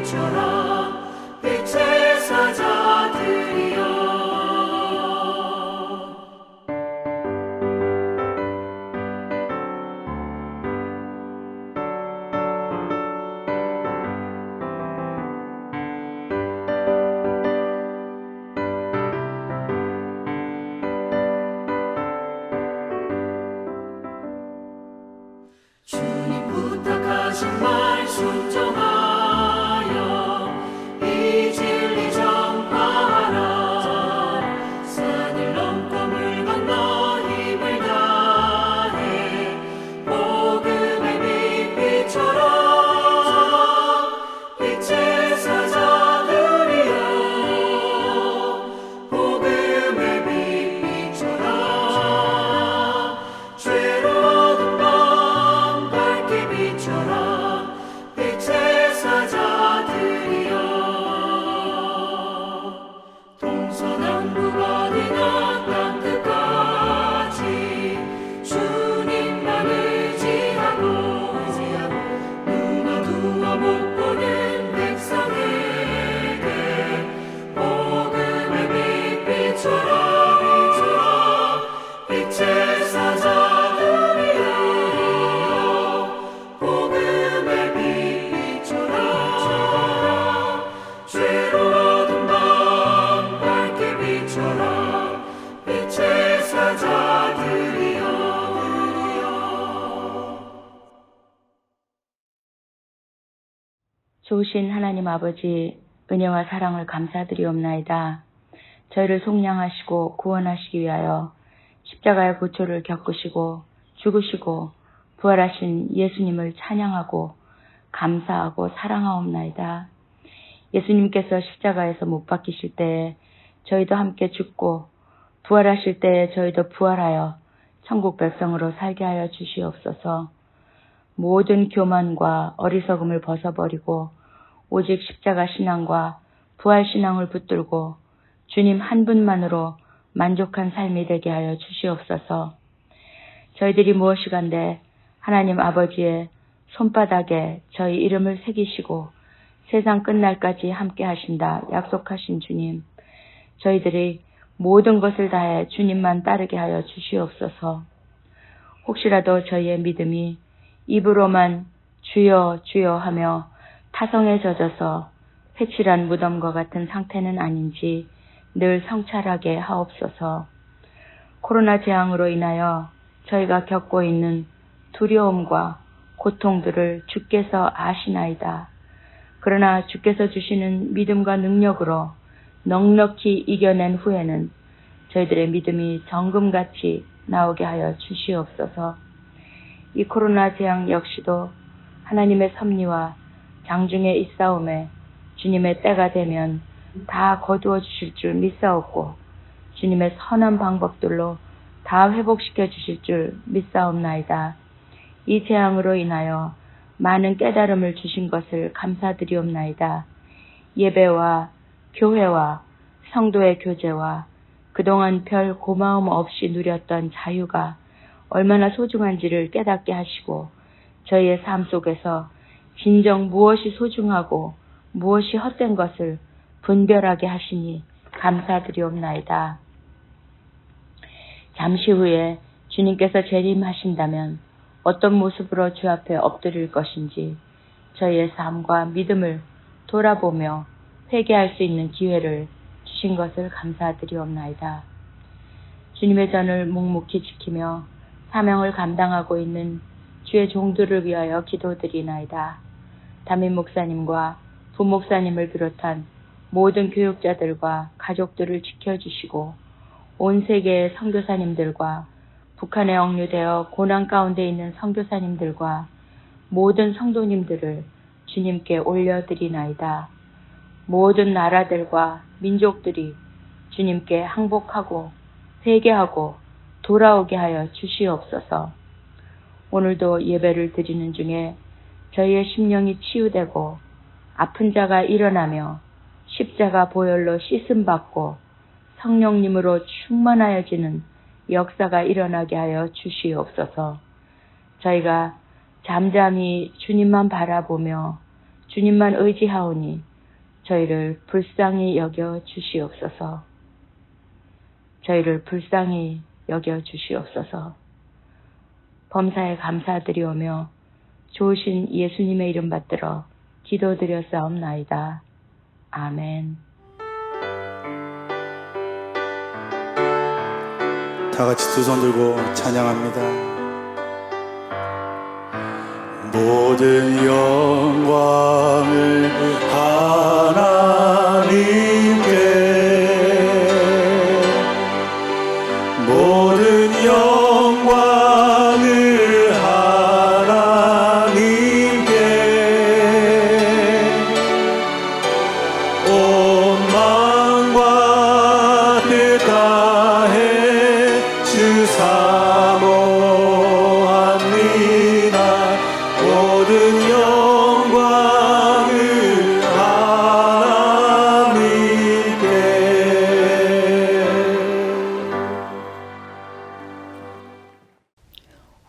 빛처럼 빛의 사자들이여 주님 부탁하신 말 순종하여 이 진리 전파하라. 산을 넘고 물 건너 힘을 다해 복음의 빛처럼 빛의 사자들이여 복음의 빛처럼 죄로 빛처럼 빛의 사자들이여 동서남북 어디나 땅끝까지 주님만 의지하고 눈 어두워 못 보는 백성에게 복음의 빛처럼 빛의 사자들이여 죄로 어두운 밤 밝게 빛처럼 빛의 사자들이여 좋으신 하나님 아버지, 은혜와 사랑을 감사드리옵나이다. 저희를 속량하시고 구원하시기 위하여 십자가의 고초를 겪으시고 죽으시고 부활하신 예수님을 찬양하고 감사하고 사랑하옵나이다. 예수님께서 십자가에서 못 박히실 때에 저희도 함께 죽고 부활하실 때에 저희도 부활하여 천국 백성으로 살게 하여 주시옵소서. 모든 교만과 어리석음을 벗어버리고 오직 십자가 신앙과 부활 신앙을 붙들고 주님 한 분만으로 만족한 삶이 되게 하여 주시옵소서. 저희들이 무엇이간데 하나님 아버지의 손바닥에 저희 이름을 새기시고 세상 끝날까지 함께 하신다 약속하신 주님, 저희들이 모든 것을 다해 주님만 따르게 하여 주시옵소서. 혹시라도 저희의 믿음이 입으로만 주여 주여 하며 타성에 젖어서 회칠한 무덤과 같은 상태는 아닌지 늘 성찰하게 하옵소서. 코로나 재앙으로 인하여 저희가 겪고 있는 두려움과 고통들을 주께서 아시나이다. 그러나 주께서 주시는 믿음과 능력으로 넉넉히 이겨낸 후에는 저희들의 믿음이 정금같이 나오게 하여 주시옵소서. 이 코로나 재앙 역시도 하나님의 섭리와 장중에 있사오매 주님의 때가 되면 다 거두어 주실 줄 믿사옵고 주님의 선한 방법들로 다 회복시켜 주실 줄 믿사옵나이다. 이 재앙으로 인하여 많은 깨달음을 주신 것을 감사드리옵나이다. 예배와 교회와 성도의 교제와 그동안 별 고마움 없이 누렸던 자유가 얼마나 소중한지를 깨닫게 하시고 저희의 삶 속에서 진정 무엇이 소중하고 무엇이 헛된 것을 분별하게 하시니 감사드리옵나이다. 잠시 후에 주님께서 재림하신다면 어떤 모습으로 주 앞에 엎드릴 것인지 저희의 삶과 믿음을 돌아보며 회개할 수 있는 기회를 주신 것을 감사드리옵나이다. 주님의 전을 묵묵히 지키며 사명을 감당하고 있는 주의 종들을 위하여 기도드리나이다. 담임 목사님과 부목사님을 비롯한 모든 교육자들과 가족들을 지켜주시고 온 세계의 선교사님들과 북한에 억류되어 고난 가운데 있는 선교사님들과 모든 성도님들을 주님께 올려드리나이다. 모든 나라들과 민족들이 주님께 항복하고 회개하고 돌아오게 하여 주시옵소서. 오늘도 예배를 드리는 중에 저희의 심령이 치유되고 아픈 자가 일어나며 십자가 보혈로 씻음받고 성령님으로 충만하여지는 역사가 일어나게 하여 주시옵소서. 저희가 잠잠히 주님만 바라보며 주님만 의지하오니 저희를 불쌍히 여겨 주시옵소서. 저희를 불쌍히 여겨 주시옵소서. 범사에 감사드리오며 좋으신 예수님의 이름 받들어 기도드렸사옵나이다. 아멘. 다 같이 두 손 들고 찬양합니다. 모든 영광을 하나님께, 모든 영광을 하나님께, 온 마음과 뜻 다해 주 사모합니다. 모든 영광을 하나님께.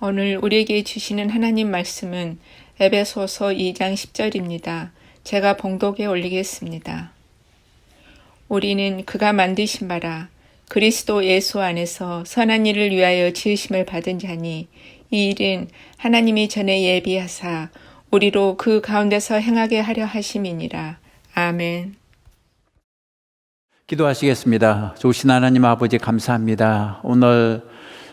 오늘 우리에게 주시는 하나님 말씀은 에베소서 2장 10절입니다. 제가 봉독에 올리겠습니다. 우리는 그가 만드신 바라 그리스도 예수 안에서 선한 일을 위하여 지으심을 받은 자니 이 일은 하나님이 전에 예비하사 우리로 그 가운데서 행하게 하려 하심이니라. 아멘. 기도하시겠습니다. 좋으신 하나님 아버지 감사합니다. 오늘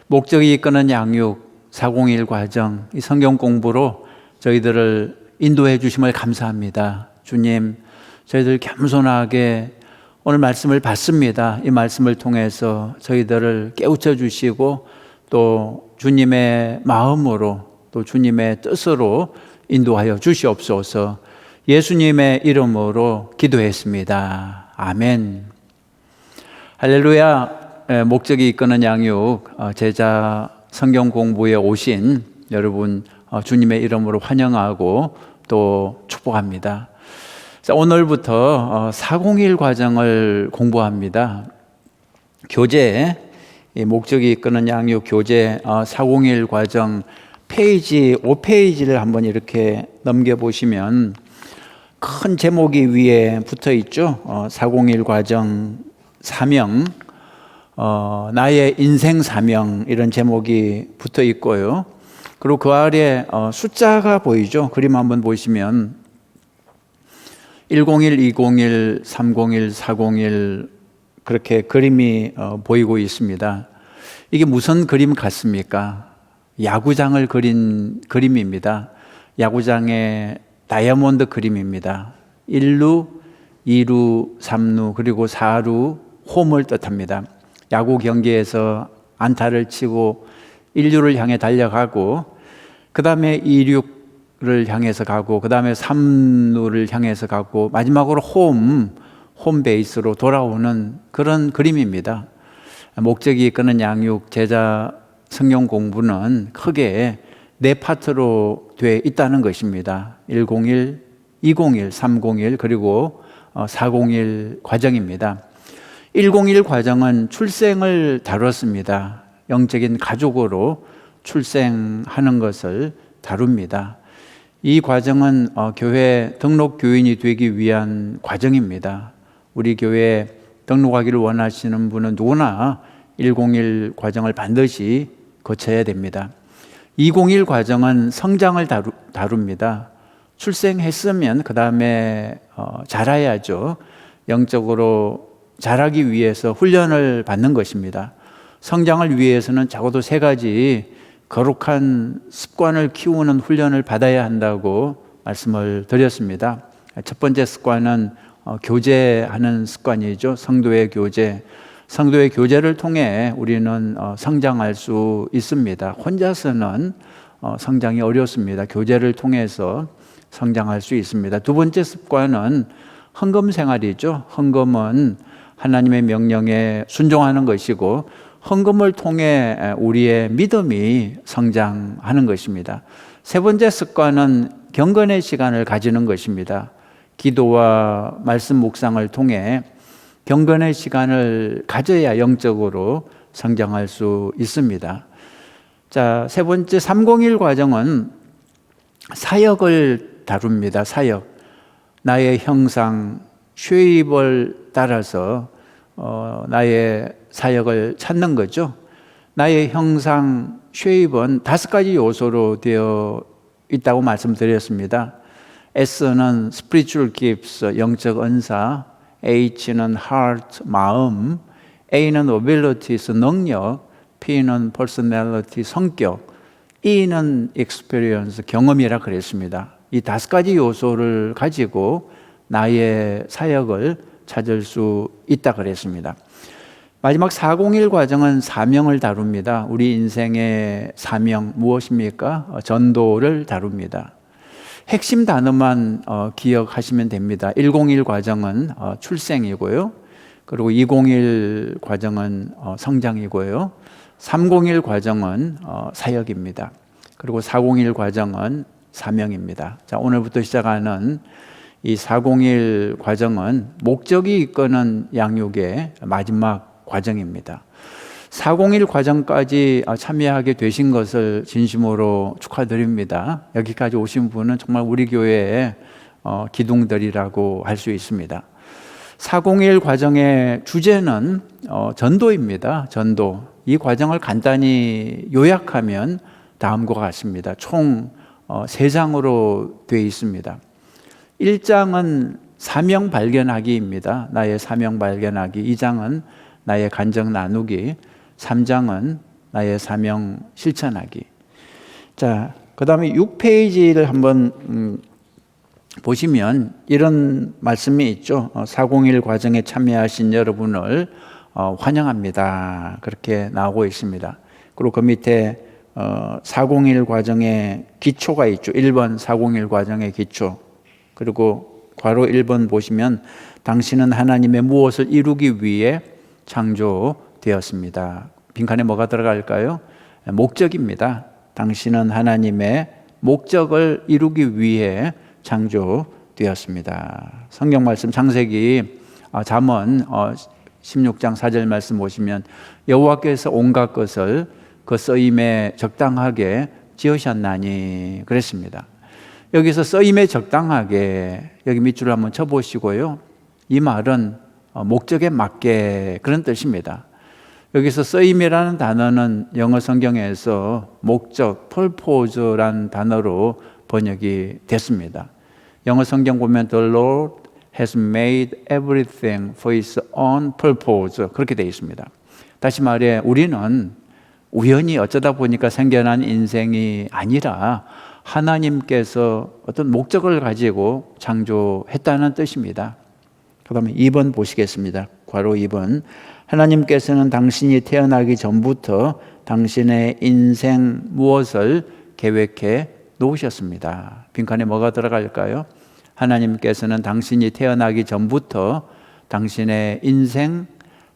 목적이 이끄는 양육 401 과정, 이 성경 공부로 저희들을 인도해 주심을 감사합니다. 주님, 저희들 겸손하게 오늘 말씀을 받습니다. 이 말씀을 통해서 저희들을 깨우쳐 주시고 또 주님의 마음으로 또 주님의 뜻으로 인도하여 주시옵소서. 예수님의 이름으로 기도했습니다. 아멘. 할렐루야. 목적이 이끄는 양육 제자 성경 공부에 오신 여러분 주님의 이름으로 환영하고 또 축복합니다. 자, 오늘부터 401 과정을 공부합니다. 교재, 목적이 이끄는 양육 교재 401 과정 페이지 5페이지를 한번 이렇게 넘겨보시면 큰 제목이 위에 붙어 있죠. 401 과정 사명, 나의 인생 사명, 이런 제목이 붙어 있고요. 그리고 그 아래 숫자가 보이죠. 그림 한번 보시면 101, 201, 301, 401 그렇게 그림이 보이고 있습니다. 이게 무슨 그림 같습니까? 야구장을 그린 그림입니다. 야구장의 다이아몬드 그림입니다. 1루, 2루, 3루, 그리고 4루 홈을 뜻합니다. 야구 경기에서 안타를 치고 1루를 향해 달려가고 그 다음에 2루를 향해서 가고 그 다음에 3루를 향해서 가고 마지막으로 홈베이스로 돌아오는 그런 그림입니다. 목적이 이끄는 양육 제자 성경 공부는 크게 네 파트로 되어 있다는 것입니다. 101, 201, 301 그리고 401 과정입니다. 101 과정은 출생을 다뤘습니다. 영적인 가족으로 출생하는 것을 다룹니다. 이 과정은 교회 등록 교인이 되기 위한 과정입니다. 우리 교회에 등록하기를 원하시는 분은 누구나 101 과정을 반드시 거쳐야 됩니다. 201 과정은 성장을 다룹니다. 출생했으면 그 다음에 자라야죠. 영적으로 자라기 위해서 훈련을 받는 것입니다. 성장을 위해서는 적어도 3가지 거룩한 습관을 키우는 훈련을 받아야 한다고 말씀을 드렸습니다. 첫 번째 습관은 교제하는 습관이죠. 성도의 교제. 성도의 교제를 통해 우리는 성장할 수 있습니다. 혼자서는 성장이 어렵습니다. 교제를 통해서 성장할 수 있습니다. 두 번째 습관은 헌금 생활이죠. 헌금은 하나님의 명령에 순종하는 것이고 헌금을 통해 우리의 믿음이 성장하는 것입니다. 세 번째 습관은 경건의 시간을 가지는 것입니다. 기도와 말씀 묵상을 통해 경건의 시간을 가져야 영적으로 성장할 수 있습니다. 자, 세 번째 301 과정은 사역을 다룹니다. 사역. 나의 형상 쉐입을 따라서 나의 사역을 찾는 거죠. 나의 형상 쉐입은 5가지 요소로 되어 있다고 말씀드렸습니다. S는 spiritual gifts, 영적 은사, H는 heart, 마음, A는 abilities, 능력, P는 personality, 성격, E는 experience, 경험이라 그랬습니다. 이 5가지 요소를 가지고 나의 사역을 찾을 수 있다 그랬습니다. 마지막 401 과정은 사명을 다룹니다. 우리 인생의 사명 무엇입니까? 전도를 다룹니다. 핵심 단어만 기억하시면 됩니다. 101 과정은 출생이고요. 그리고 201 과정은 성장이고요. 301 과정은 사역입니다. 그리고 401 과정은 사명입니다. 자, 오늘부터 시작하는 이 401 과정은 목적이 이끄는 양육의 마지막 과정입니다. 401 과정까지 참여하게 되신 것을 진심으로 축하드립니다. 여기까지 오신 분은 정말 우리 교회의 기둥들이라고 할 수 있습니다. 401 과정의 주제는 전도입니다. 전도. 이 과정을 간단히 요약하면 다음과 같습니다. 총 3장으로 되어 있습니다. 1장은 사명 발견하기입니다. 나의 사명 발견하기. 2장은 나의 간증 나누기. 3장은 나의 사명 실천하기. 자, 그 다음에 6페이지를 한번 보시면 이런 말씀이 있죠. 401 과정에 참여하신 여러분을 환영합니다. 그렇게 나오고 있습니다. 그리고 그 밑에 401 과정의 기초가 있죠. 1번 401 과정의 기초. 그리고 괄호 1번 보시면 당신은 하나님의 무엇을 이루기 위해 창조되었습니다. 빈칸에 뭐가 들어갈까요? 목적입니다. 당신은 하나님의 목적을 이루기 위해 창조되었습니다. 성경 말씀 창세기 잠언 16장 4절 말씀 보시면 여호와께서 온갖 것을 그 쓰임에 적당하게 지으셨나니 그랬습니다. 여기서 쓰임에 적당하게 여기 밑줄을 한번 쳐보시고요. 이 말은 목적에 맞게 그런 뜻입니다. 여기서 쓰임이라는 단어는 영어 성경에서 목적, purpose라는 단어로 번역이 됐습니다. 영어 성경 보면 The Lord has made everything for His own purpose 그렇게 되어 있습니다. 다시 말해 우리는 우연히 어쩌다 보니까 생겨난 인생이 아니라 하나님께서 어떤 목적을 가지고 창조했다는 뜻입니다. 그 다음에 2번 보시겠습니다. 괄호 2번. 하나님께서는 당신이 태어나기 전부터 당신의 인생 무엇을 계획해 놓으셨습니다. 빈칸에 뭐가 들어갈까요? 하나님께서는 당신이 태어나기 전부터 당신의 인생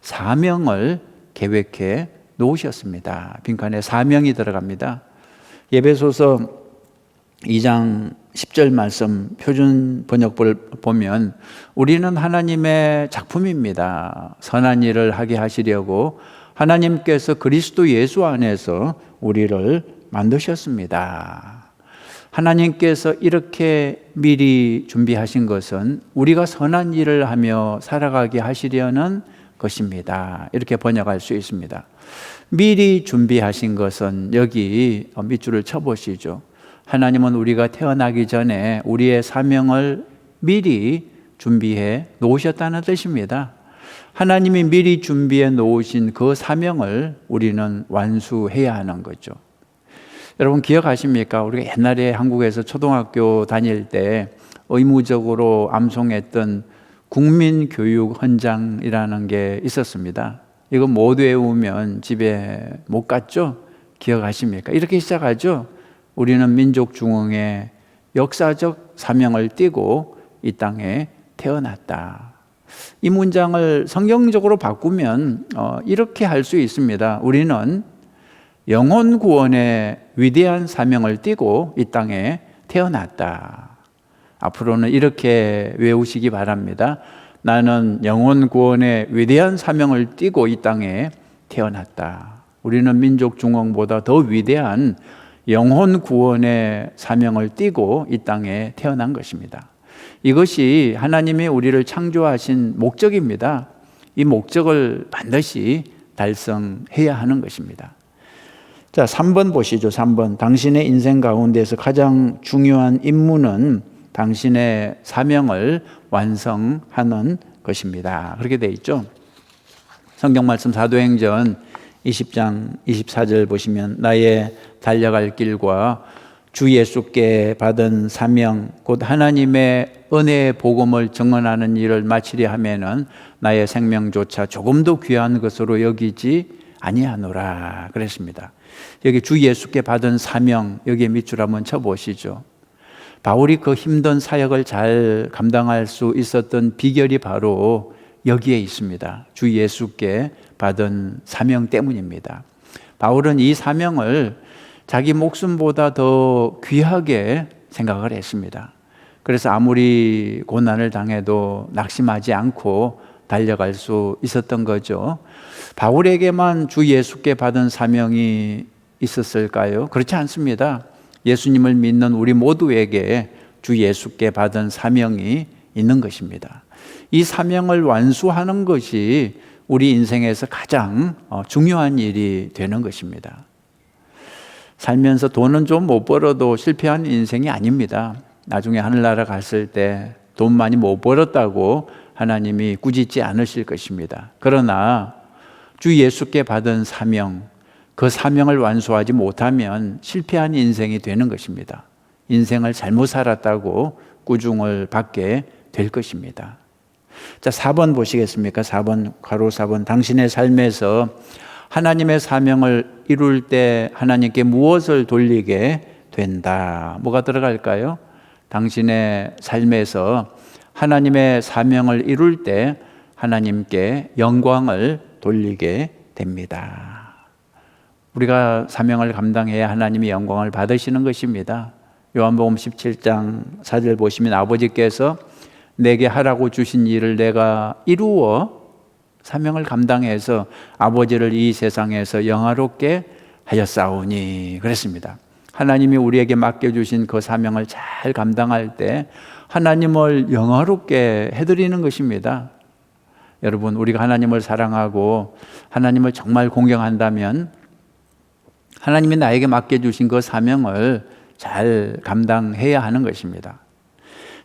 사명을 계획해 놓으셨습니다. 빈칸에 사명이 들어갑니다. 에베소서 2장 10절 말씀 표준 번역본을 보면 우리는 하나님의 작품입니다. 선한 일을 하게 하시려고 하나님께서 그리스도 예수 안에서 우리를 만드셨습니다. 하나님께서 이렇게 미리 준비하신 것은 우리가 선한 일을 하며 살아가게 하시려는 것입니다. 이렇게 번역할 수 있습니다. 미리 준비하신 것은 여기 밑줄을 쳐보시죠. 하나님은 우리가 태어나기 전에 우리의 사명을 미리 준비해 놓으셨다는 뜻입니다. 하나님이 미리 준비해 놓으신 그 사명을 우리는 완수해야 하는 거죠. 여러분 기억하십니까? 우리가 옛날에 한국에서 초등학교 다닐 때 의무적으로 암송했던 국민교육 헌장이라는 게 있었습니다. 이거 못 외우면 집에 못 갔죠? 기억하십니까? 이렇게 시작하죠. 우리는 민족 중흥의 역사적 사명을 띠고 이 땅에 태어났다. 이 문장을 성경적으로 바꾸면 이렇게 할 수 있습니다. 우리는 영혼 구원의 위대한 사명을 띠고 이 땅에 태어났다. 앞으로는 이렇게 외우시기 바랍니다. 나는 영혼 구원의 위대한 사명을 띠고 이 땅에 태어났다. 우리는 민족 중흥보다 더 위대한 영혼 구원의 사명을 띠고 이 땅에 태어난 것입니다. 이것이 하나님이 우리를 창조하신 목적입니다. 이 목적을 반드시 달성해야 하는 것입니다. 자, 3번 보시죠. 3번. 당신의 인생 가운데서 가장 중요한 임무는 당신의 사명을 완성하는 것입니다. 그렇게 되어 있죠. 성경 말씀 사도행전 20장 24절 보시면 나의 달려갈 길과 주 예수께 받은 사명 곧 하나님의 은혜의 복음을 증언하는 일을 마치려 하면은 나의 생명조차 조금도 귀한 것으로 여기지 아니하노라 그랬습니다. 여기 주 예수께 받은 사명 여기에 밑줄 한번 쳐보시죠. 바울이 그 힘든 사역을 잘 감당할 수 있었던 비결이 바로 여기에 있습니다. 주 예수께 받은 사명 때문입니다. 바울은 이 사명을 자기 목숨보다 더 귀하게 생각을 했습니다. 그래서 아무리 고난을 당해도 낙심하지 않고 달려갈 수 있었던 거죠. 바울에게만 주 예수께 받은 사명이 있었을까요? 그렇지 않습니다. 예수님을 믿는 우리 모두에게 주 예수께 받은 사명이 있는 것입니다. 이 사명을 완수하는 것이 우리 인생에서 가장 중요한 일이 되는 것입니다. 살면서 돈은 좀 못 벌어도 실패한 인생이 아닙니다. 나중에 하늘나라 갔을 때 돈 많이 못 벌었다고 하나님이 꾸짖지 않으실 것입니다. 그러나 주 예수께 받은 사명, 그 사명을 완수하지 못하면 실패한 인생이 되는 것입니다. 인생을 잘못 살았다고 꾸중을 받게 될 것입니다. 자, 4번 보시겠습니까? 4번, 괄호 4번. 당신의 삶에서 하나님의 사명을 이룰 때 하나님께 무엇을 돌리게 된다? 뭐가 들어갈까요? 당신의 삶에서 하나님의 사명을 이룰 때 하나님께 영광을 돌리게 됩니다. 우리가 사명을 감당해야 하나님이 영광을 받으시는 것입니다. 요한복음 17장 4절 보시면 아버지께서 내게 하라고 주신 일을 내가 이루어 사명을 감당해서 아버지를 이 세상에서 영화롭게 하였사오니 그랬습니다. 하나님이 우리에게 맡겨주신 그 사명을 잘 감당할 때 하나님을 영화롭게 해드리는 것입니다. 여러분, 우리가 하나님을 사랑하고 하나님을 정말 공경한다면 하나님이 나에게 맡겨주신 그 사명을 잘 감당해야 하는 것입니다.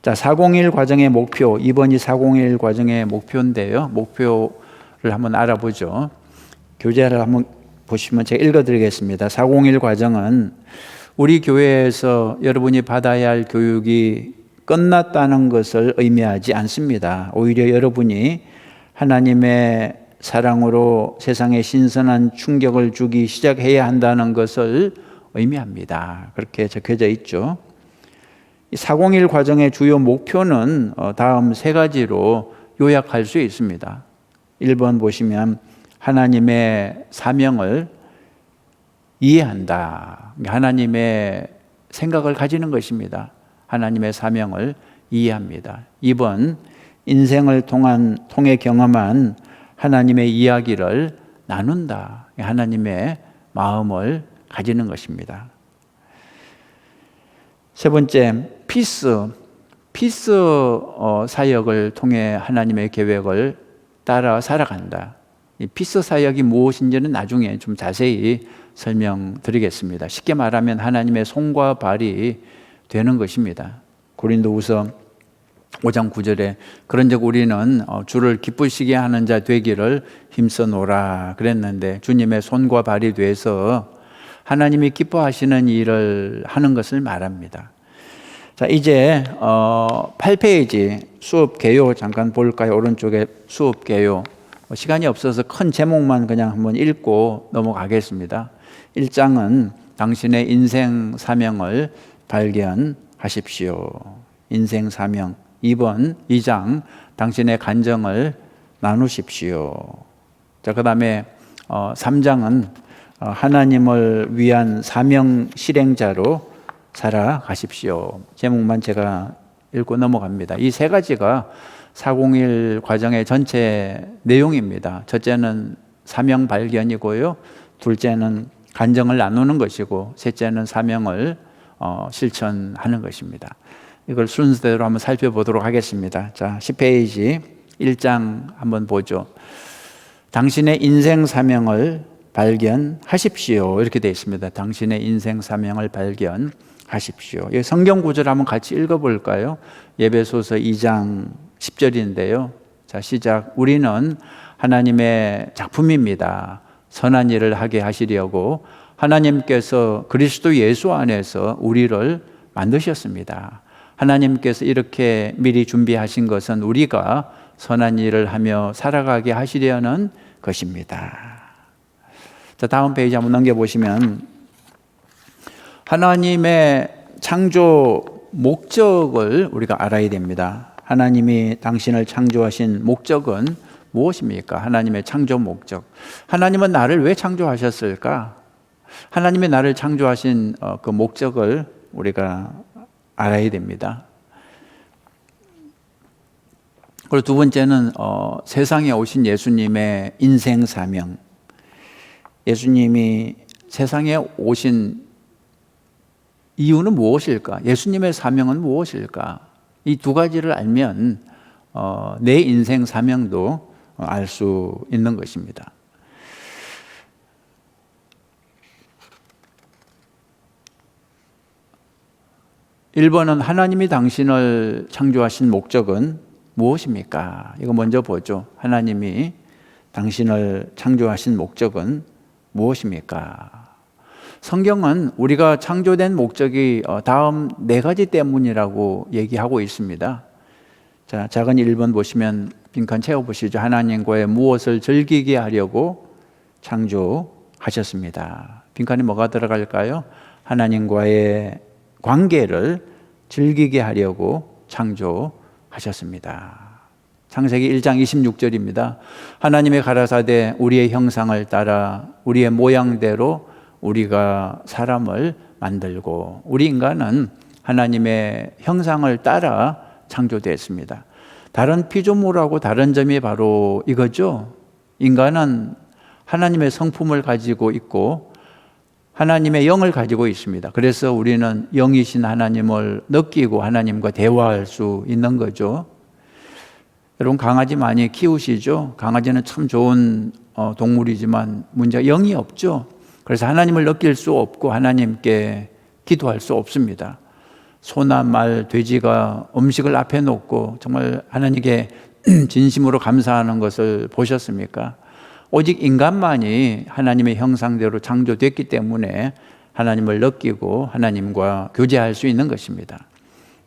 자, 401 과정의 목표, 이번이 401 과정의 목표인데요. 목표를 한번 알아보죠. 교재를 한번 보시면 제가 읽어드리겠습니다. 401 과정은 우리 교회에서 여러분이 받아야 할 교육이 끝났다는 것을 의미하지 않습니다. 오히려 여러분이 하나님의 사랑으로 세상에 신선한 충격을 주기 시작해야 한다는 것을 의미합니다. 그렇게 적혀져 있죠. 401 과정의 주요 목표는 다음 세 가지로 요약할 수 있습니다. 1번 보시면 하나님의 사명을 이해한다. 하나님의 생각을 가지는 것입니다. 하나님의 사명을 이해합니다. 2번 인생을 통해 경험한 하나님의 이야기를 나눈다. 하나님의 마음을 가지는 것입니다. 세 번째, 피스 사역을 통해 하나님의 계획을 따라 살아간다. 이 피스 사역이 무엇인지는 나중에 좀 자세히 설명드리겠습니다. 쉽게 말하면 하나님의 손과 발이 되는 것입니다. 고린도후서 5장 9절에 그런즉 우리는 주를 기쁘시게 하는 자 되기를 힘써 놓으라 그랬는데 주님의 손과 발이 돼서 하나님이 기뻐하시는 일을 하는 것을 말합니다. 자, 이제 8페이지 수업 개요 잠깐 볼까요? 오른쪽에 수업 개요. 시간이 없어서 큰 제목만 그냥 한번 읽고 넘어가겠습니다. 1장은 당신의 인생 사명을 발견하십시오. 인생 사명. 2장 당신의 간정을 나누십시오. 자, 그 다음에 3장은 하나님을 위한 사명 실행자로 살아가십시오. 제목만 제가 읽고 넘어갑니다. 이 세 가지가 401 과정의 전체 내용입니다. 첫째는 사명 발견이고요. 둘째는 간정을 나누는 것이고 셋째는 사명을 실천하는 것입니다. 이걸 순서대로 한번 살펴보도록 하겠습니다. 자, 10페이지 1장 한번 보죠. 당신의 인생 사명을 발견하십시오. 이렇게 되어 있습니다. 당신의 인생 사명을 발견하십시오. 이 성경 구절 한번 같이 읽어볼까요? 에베소서 2장 10절인데요. 자, 시작. 우리는 하나님의 작품입니다. 선한 일을 하게 하시려고 하나님께서 그리스도 예수 안에서 우리를 만드셨습니다. 하나님께서 이렇게 미리 준비하신 것은 우리가 선한 일을 하며 살아가게 하시려는 것입니다. 자, 다음 페이지 한번 넘겨보시면 하나님의 창조 목적을 우리가 알아야 됩니다. 하나님이 당신을 창조하신 목적은 무엇입니까? 하나님의 창조 목적. 하나님은 나를 왜 창조하셨을까? 하나님이 나를 창조하신 그 목적을 우리가 알아야 됩니다. 그리고 두 번째는 세상에 오신 예수님의 인생 사명. 예수님이 세상에 오신 이유는 무엇일까? 예수님의 사명은 무엇일까? 이 두 가지를 알면 내 인생 사명도 알 수 있는 것입니다. 1번은 하나님이 당신을 창조하신 목적은 무엇입니까? 이거 먼저 보죠. 하나님이 당신을 창조하신 목적은 무엇입니까? 성경은 우리가 창조된 목적이 다음 네 가지 때문이라고 얘기하고 있습니다. 자, 작은 1번 보시면 빈칸 채워보시죠. 하나님과의 무엇을 즐기게 하려고 창조하셨습니다. 빈칸에 뭐가 들어갈까요? 하나님과의 관계를 즐기게 하려고 창조하셨습니다. 창세기 1장 26절입니다. 하나님의 가라사대 우리의 형상을 따라 우리의 모양대로 우리가 사람을 만들고, 우리 인간은 하나님의 형상을 따라 창조되었습니다. 다른 피조물하고 다른 점이 바로 이거죠. 인간은 하나님의 성품을 가지고 있고 하나님의 영을 가지고 있습니다. 그래서 우리는 영이신 하나님을 느끼고 하나님과 대화할 수 있는 거죠. 여러분 강아지 많이 키우시죠? 강아지는 참 좋은 동물이지만 문제가 영이 없죠. 그래서 하나님을 느낄 수 없고 하나님께 기도할 수 없습니다. 소나 말, 돼지가 음식을 앞에 놓고 정말 하나님께 진심으로 감사하는 것을 보셨습니까? 오직 인간만이 하나님의 형상대로 창조됐기 때문에 하나님을 느끼고 하나님과 교제할 수 있는 것입니다.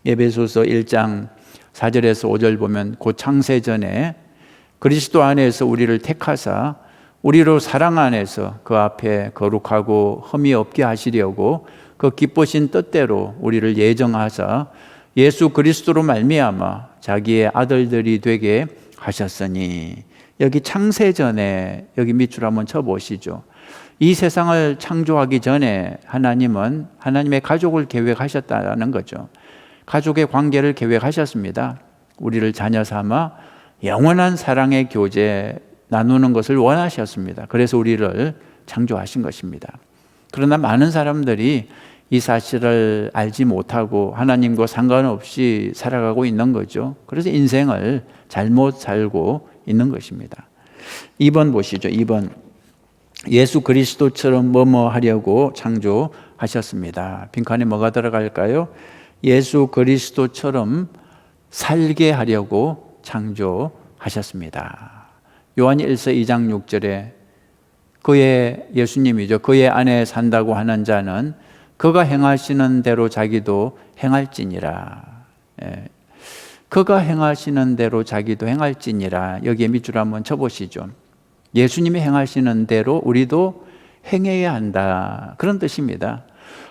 에베소서 1장 4절에서 5절 보면 곧 창세전에 그리스도 안에서 우리를 택하사 우리로 사랑 안에서 그 앞에 거룩하고 흠이 없게 하시려고 그 기쁘신 뜻대로 우리를 예정하사 예수 그리스도로 말미암아 자기의 아들들이 되게 하셨으니, 여기 창세전에 여기 밑줄 한번 쳐보시죠. 이 세상을 창조하기 전에 하나님은 하나님의 가족을 계획하셨다는 거죠. 가족의 관계를 계획하셨습니다. 우리를 자녀 삼아 영원한 사랑의 교제 나누는 것을 원하셨습니다. 그래서 우리를 창조하신 것입니다. 그러나 많은 사람들이 이 사실을 알지 못하고 하나님과 상관없이 살아가고 있는 거죠. 그래서 인생을 잘못 살고 있는 것입니다. 2번 보시죠. 2번. 예수 그리스도처럼 뭐뭐 하려고 창조하셨습니다. 빈칸에 뭐가 들어갈까요? 예수 그리스도처럼 살게 하려고 창조하셨습니다. 요한일서 2장 6절에 그의 예수님이죠. 그의 안에 산다고 하는 자는 그가 행하시는 대로 자기도 행할지니라. 그가 행하시는 대로 자기도 행할지니라. 여기에 밑줄 한번 쳐보시죠. 예수님이 행하시는 대로 우리도 행해야 한다. 그런 뜻입니다.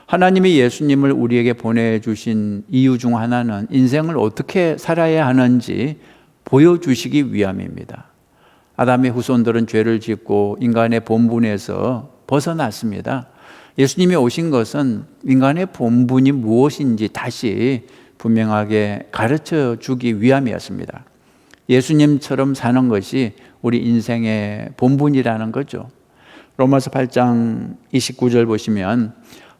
하나님이 예수님을 우리에게 보내주신 이유 중 하나는 인생을 어떻게 살아야 하는지 보여주시기 위함입니다. 아담의 후손들은 죄를 짓고 인간의 본분에서 벗어났습니다. 예수님이 오신 것은 인간의 본분이 무엇인지 다시 분명하게 가르쳐 주기 위함이었습니다. 예수님처럼 사는 것이 우리 인생의 본분이라는 거죠. 로마서 8장 29절 보시면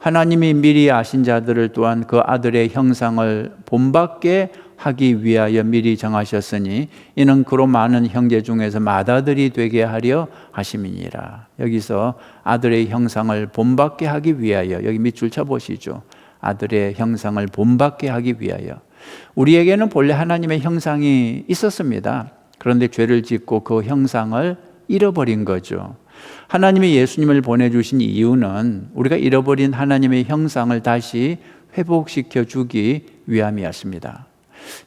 하나님이 미리 아신 자들을 또한 그 아들의 형상을 본받게 하기 위하여 미리 정하셨으니 이는 그로 많은 형제 중에서 맏아들이 되게 하려 하심이니라. 여기서 아들의 형상을 본받게 하기 위하여, 여기 밑줄 쳐보시죠. 아들의 형상을 본받게 하기 위하여. 우리에게는 본래 하나님의 형상이 있었습니다. 그런데 죄를 짓고 그 형상을 잃어버린 거죠. 하나님이 예수님을 보내주신 이유는 우리가 잃어버린 하나님의 형상을 다시 회복시켜 주기 위함이었습니다.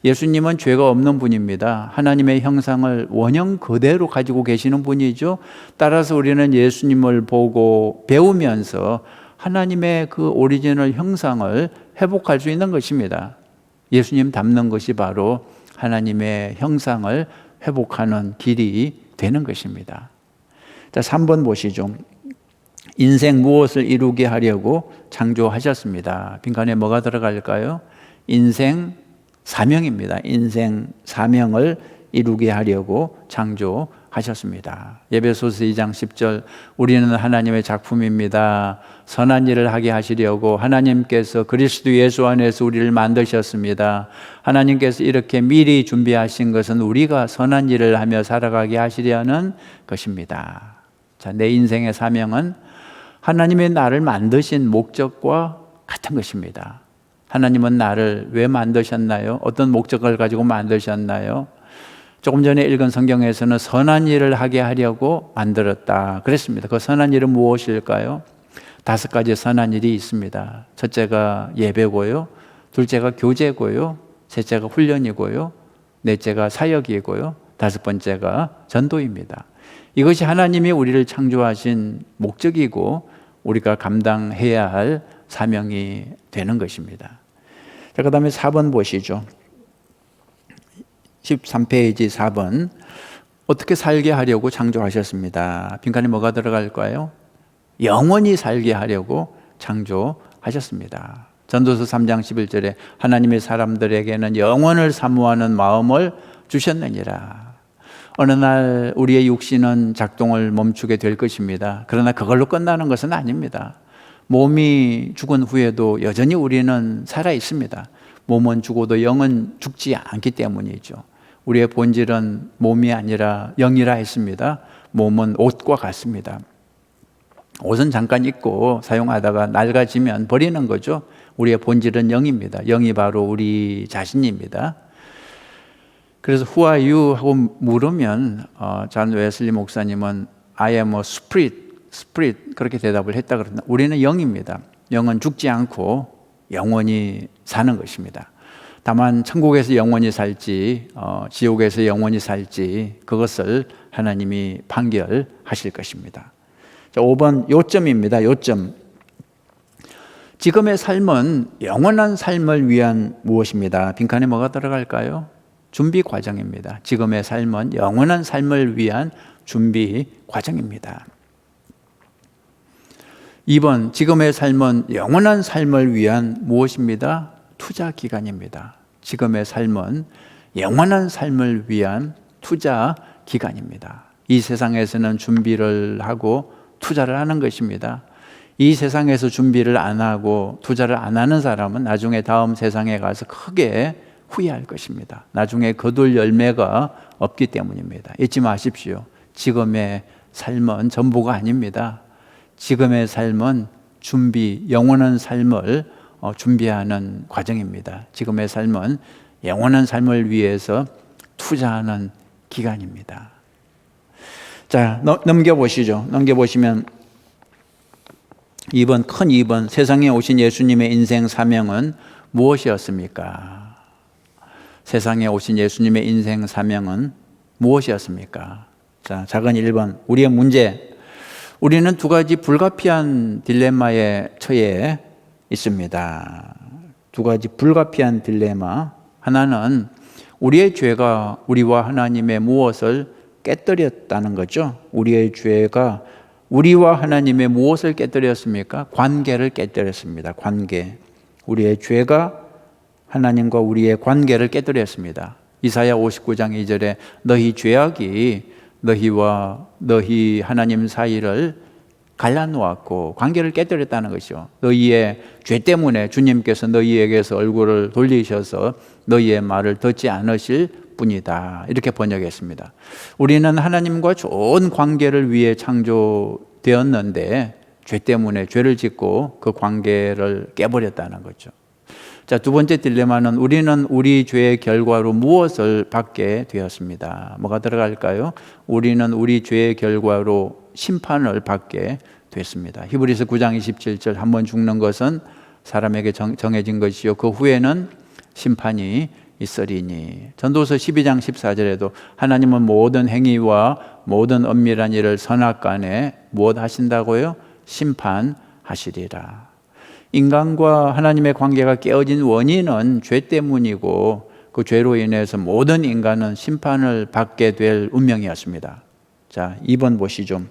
예수님은 죄가 없는 분입니다. 하나님의 형상을 원형 그대로 가지고 계시는 분이죠. 따라서 우리는 예수님을 보고 배우면서 하나님의 그 오리지널 형상을 회복할 수 있는 것입니다. 예수님 닮는 것이 바로 하나님의 형상을 회복하는 길이 되는 것입니다. 자, 3번 보시죠. 인생 무엇을 이루게 하려고 창조하셨습니다. 빈칸에 뭐가 들어갈까요? 인생 사명입니다. 인생 사명을 이루게 하려고 창조하셨습니다. 에베소서 2장 10절 우리는 하나님의 작품입니다. 선한 일을 하게 하시려고 하나님께서 그리스도 예수 안에서 우리를 만드셨습니다. 하나님께서 이렇게 미리 준비하신 것은 우리가 선한 일을 하며 살아가게 하시려는 것입니다. 자, 내 인생의 사명은 하나님의 나를 만드신 목적과 같은 것입니다. 하나님은 나를 왜 만드셨나요? 어떤 목적을 가지고 만드셨나요? 조금 전에 읽은 성경에서는 선한 일을 하게 하려고 만들었다 그랬습니다. 그 선한 일은 무엇일까요? 5가지 선한 일이 있습니다. 첫째가 예배고요, 둘째가 교제고요, 셋째가 훈련이고요, 넷째가 사역이고요, 5번째가 전도입니다. 이것이 하나님이 우리를 창조하신 목적이고 우리가 감당해야 할 사명이 되는 것입니다. 자, 그 다음에 4번 보시죠. 13페이지 4번. 어떻게 살게 하려고 창조하셨습니다. 빈칸에 뭐가 들어갈까요? 영원히 살게 하려고 창조하셨습니다. 전도서 3장 11절에 하나님의 사람들에게는 영원을 사모하는 마음을 주셨느니라. 어느 날 우리의 육신은 작동을 멈추게 될 것입니다. 그러나 그걸로 끝나는 것은 아닙니다. 몸이 죽은 후에도 여전히 우리는 살아 있습니다. 몸은 죽어도 영은 죽지 않기 때문이죠. 우리의 본질은 몸이 아니라 영이라 했습니다. 몸은 옷과 같습니다. 옷은 잠깐 입고 사용하다가 낡아지면 버리는 거죠. 우리의 본질은 영입니다. 영이 바로 우리 자신입니다. 그래서 Who are you? 하고 물으면 존 웨슬리 목사님은 I am a spirit 그렇게 대답을 했다 그럽니다. 우리는 영입니다. 영은 죽지 않고 영원히 사는 것입니다. 다만 천국에서 영원히 살지 지옥에서 영원히 살지 그것을 하나님이 판결하실 것입니다. 자, 5번 요점입니다. 요점. 지금의 삶은 영원한 삶을 위한 무엇입니다. 빈칸에 뭐가 들어갈까요? 준비 과정입니다. 지금의 삶은 영원한 삶을 위한 준비 과정입니다. 2번, 지금의 삶은 영원한 삶을 위한 무엇입니다? 투자 기간입니다. 지금의 삶은 영원한 삶을 위한 투자 기간입니다. 이 세상에서는 준비를 하고 투자를 하는 것입니다. 이 세상에서 준비를 안 하고 투자를 안 하는 사람은 나중에 다음 세상에 가서 크게 후회할 것입니다. 나중에 거둘 열매가 없기 때문입니다. 잊지 마십시오. 지금의 삶은 전부가 아닙니다. 지금의 삶은 영원한 삶을 준비하는 과정입니다. 지금의 삶은 영원한 삶을 위해서 투자하는 기간입니다. 자, 넘겨보시죠. 넘겨보시면 2번, 큰 2번, 세상에 오신 예수님의 인생 사명은 무엇이었습니까? 세상에 오신 예수님의 인생 사명은 무엇이었습니까? 자, 작은 1번, 우리의 문제. 우리는 2가지 불가피한 딜레마에 처해 있습니다. 2가지 불가피한 딜레마. 하나는 우리의 죄가 우리와 하나님의 무엇을 깨뜨렸다는 거죠. 우리의 죄가 우리와 하나님의 무엇을 깨뜨렸습니까? 관계를 깨뜨렸습니다. 관계. 우리의 죄가 하나님과 우리의 관계를 깨뜨렸습니다. 이사야 59장 2절에 너희 죄악이 너희 하나님 사이를 갈라놓았고 관계를 깨뜨렸다는 것이죠. 너희의 죄 때문에 주님께서 너희에게서 얼굴을 돌리셔서 너희의 말을 듣지 않으실 뿐이다. 이렇게 번역했습니다. 우리는 하나님과 좋은 관계를 위해 창조되었는데 죄 때문에 죄를 짓고 그 관계를 깨버렸다는 거죠. 자, 두 번째 딜레마는 우리는 우리 죄의 결과로 무엇을 받게 되었습니다. 뭐가 들어갈까요? 우리는 우리 죄의 결과로 심판을 받게 됐습니다. 히브리서 9장 27절 한 번 죽는 것은 사람에게 정해진 것이요 그 후에는 심판이 있으리니. 전도서 12장 14절에도 하나님은 모든 행위와 모든 엄밀한 일을 선악간에 무엇 하신다고요? 심판하시리라. 인간과 하나님의 관계가 깨어진 원인은 죄 때문이고 그 죄로 인해서 모든 인간은 심판을 받게 될 운명이었습니다. 자, 2번 보시죠.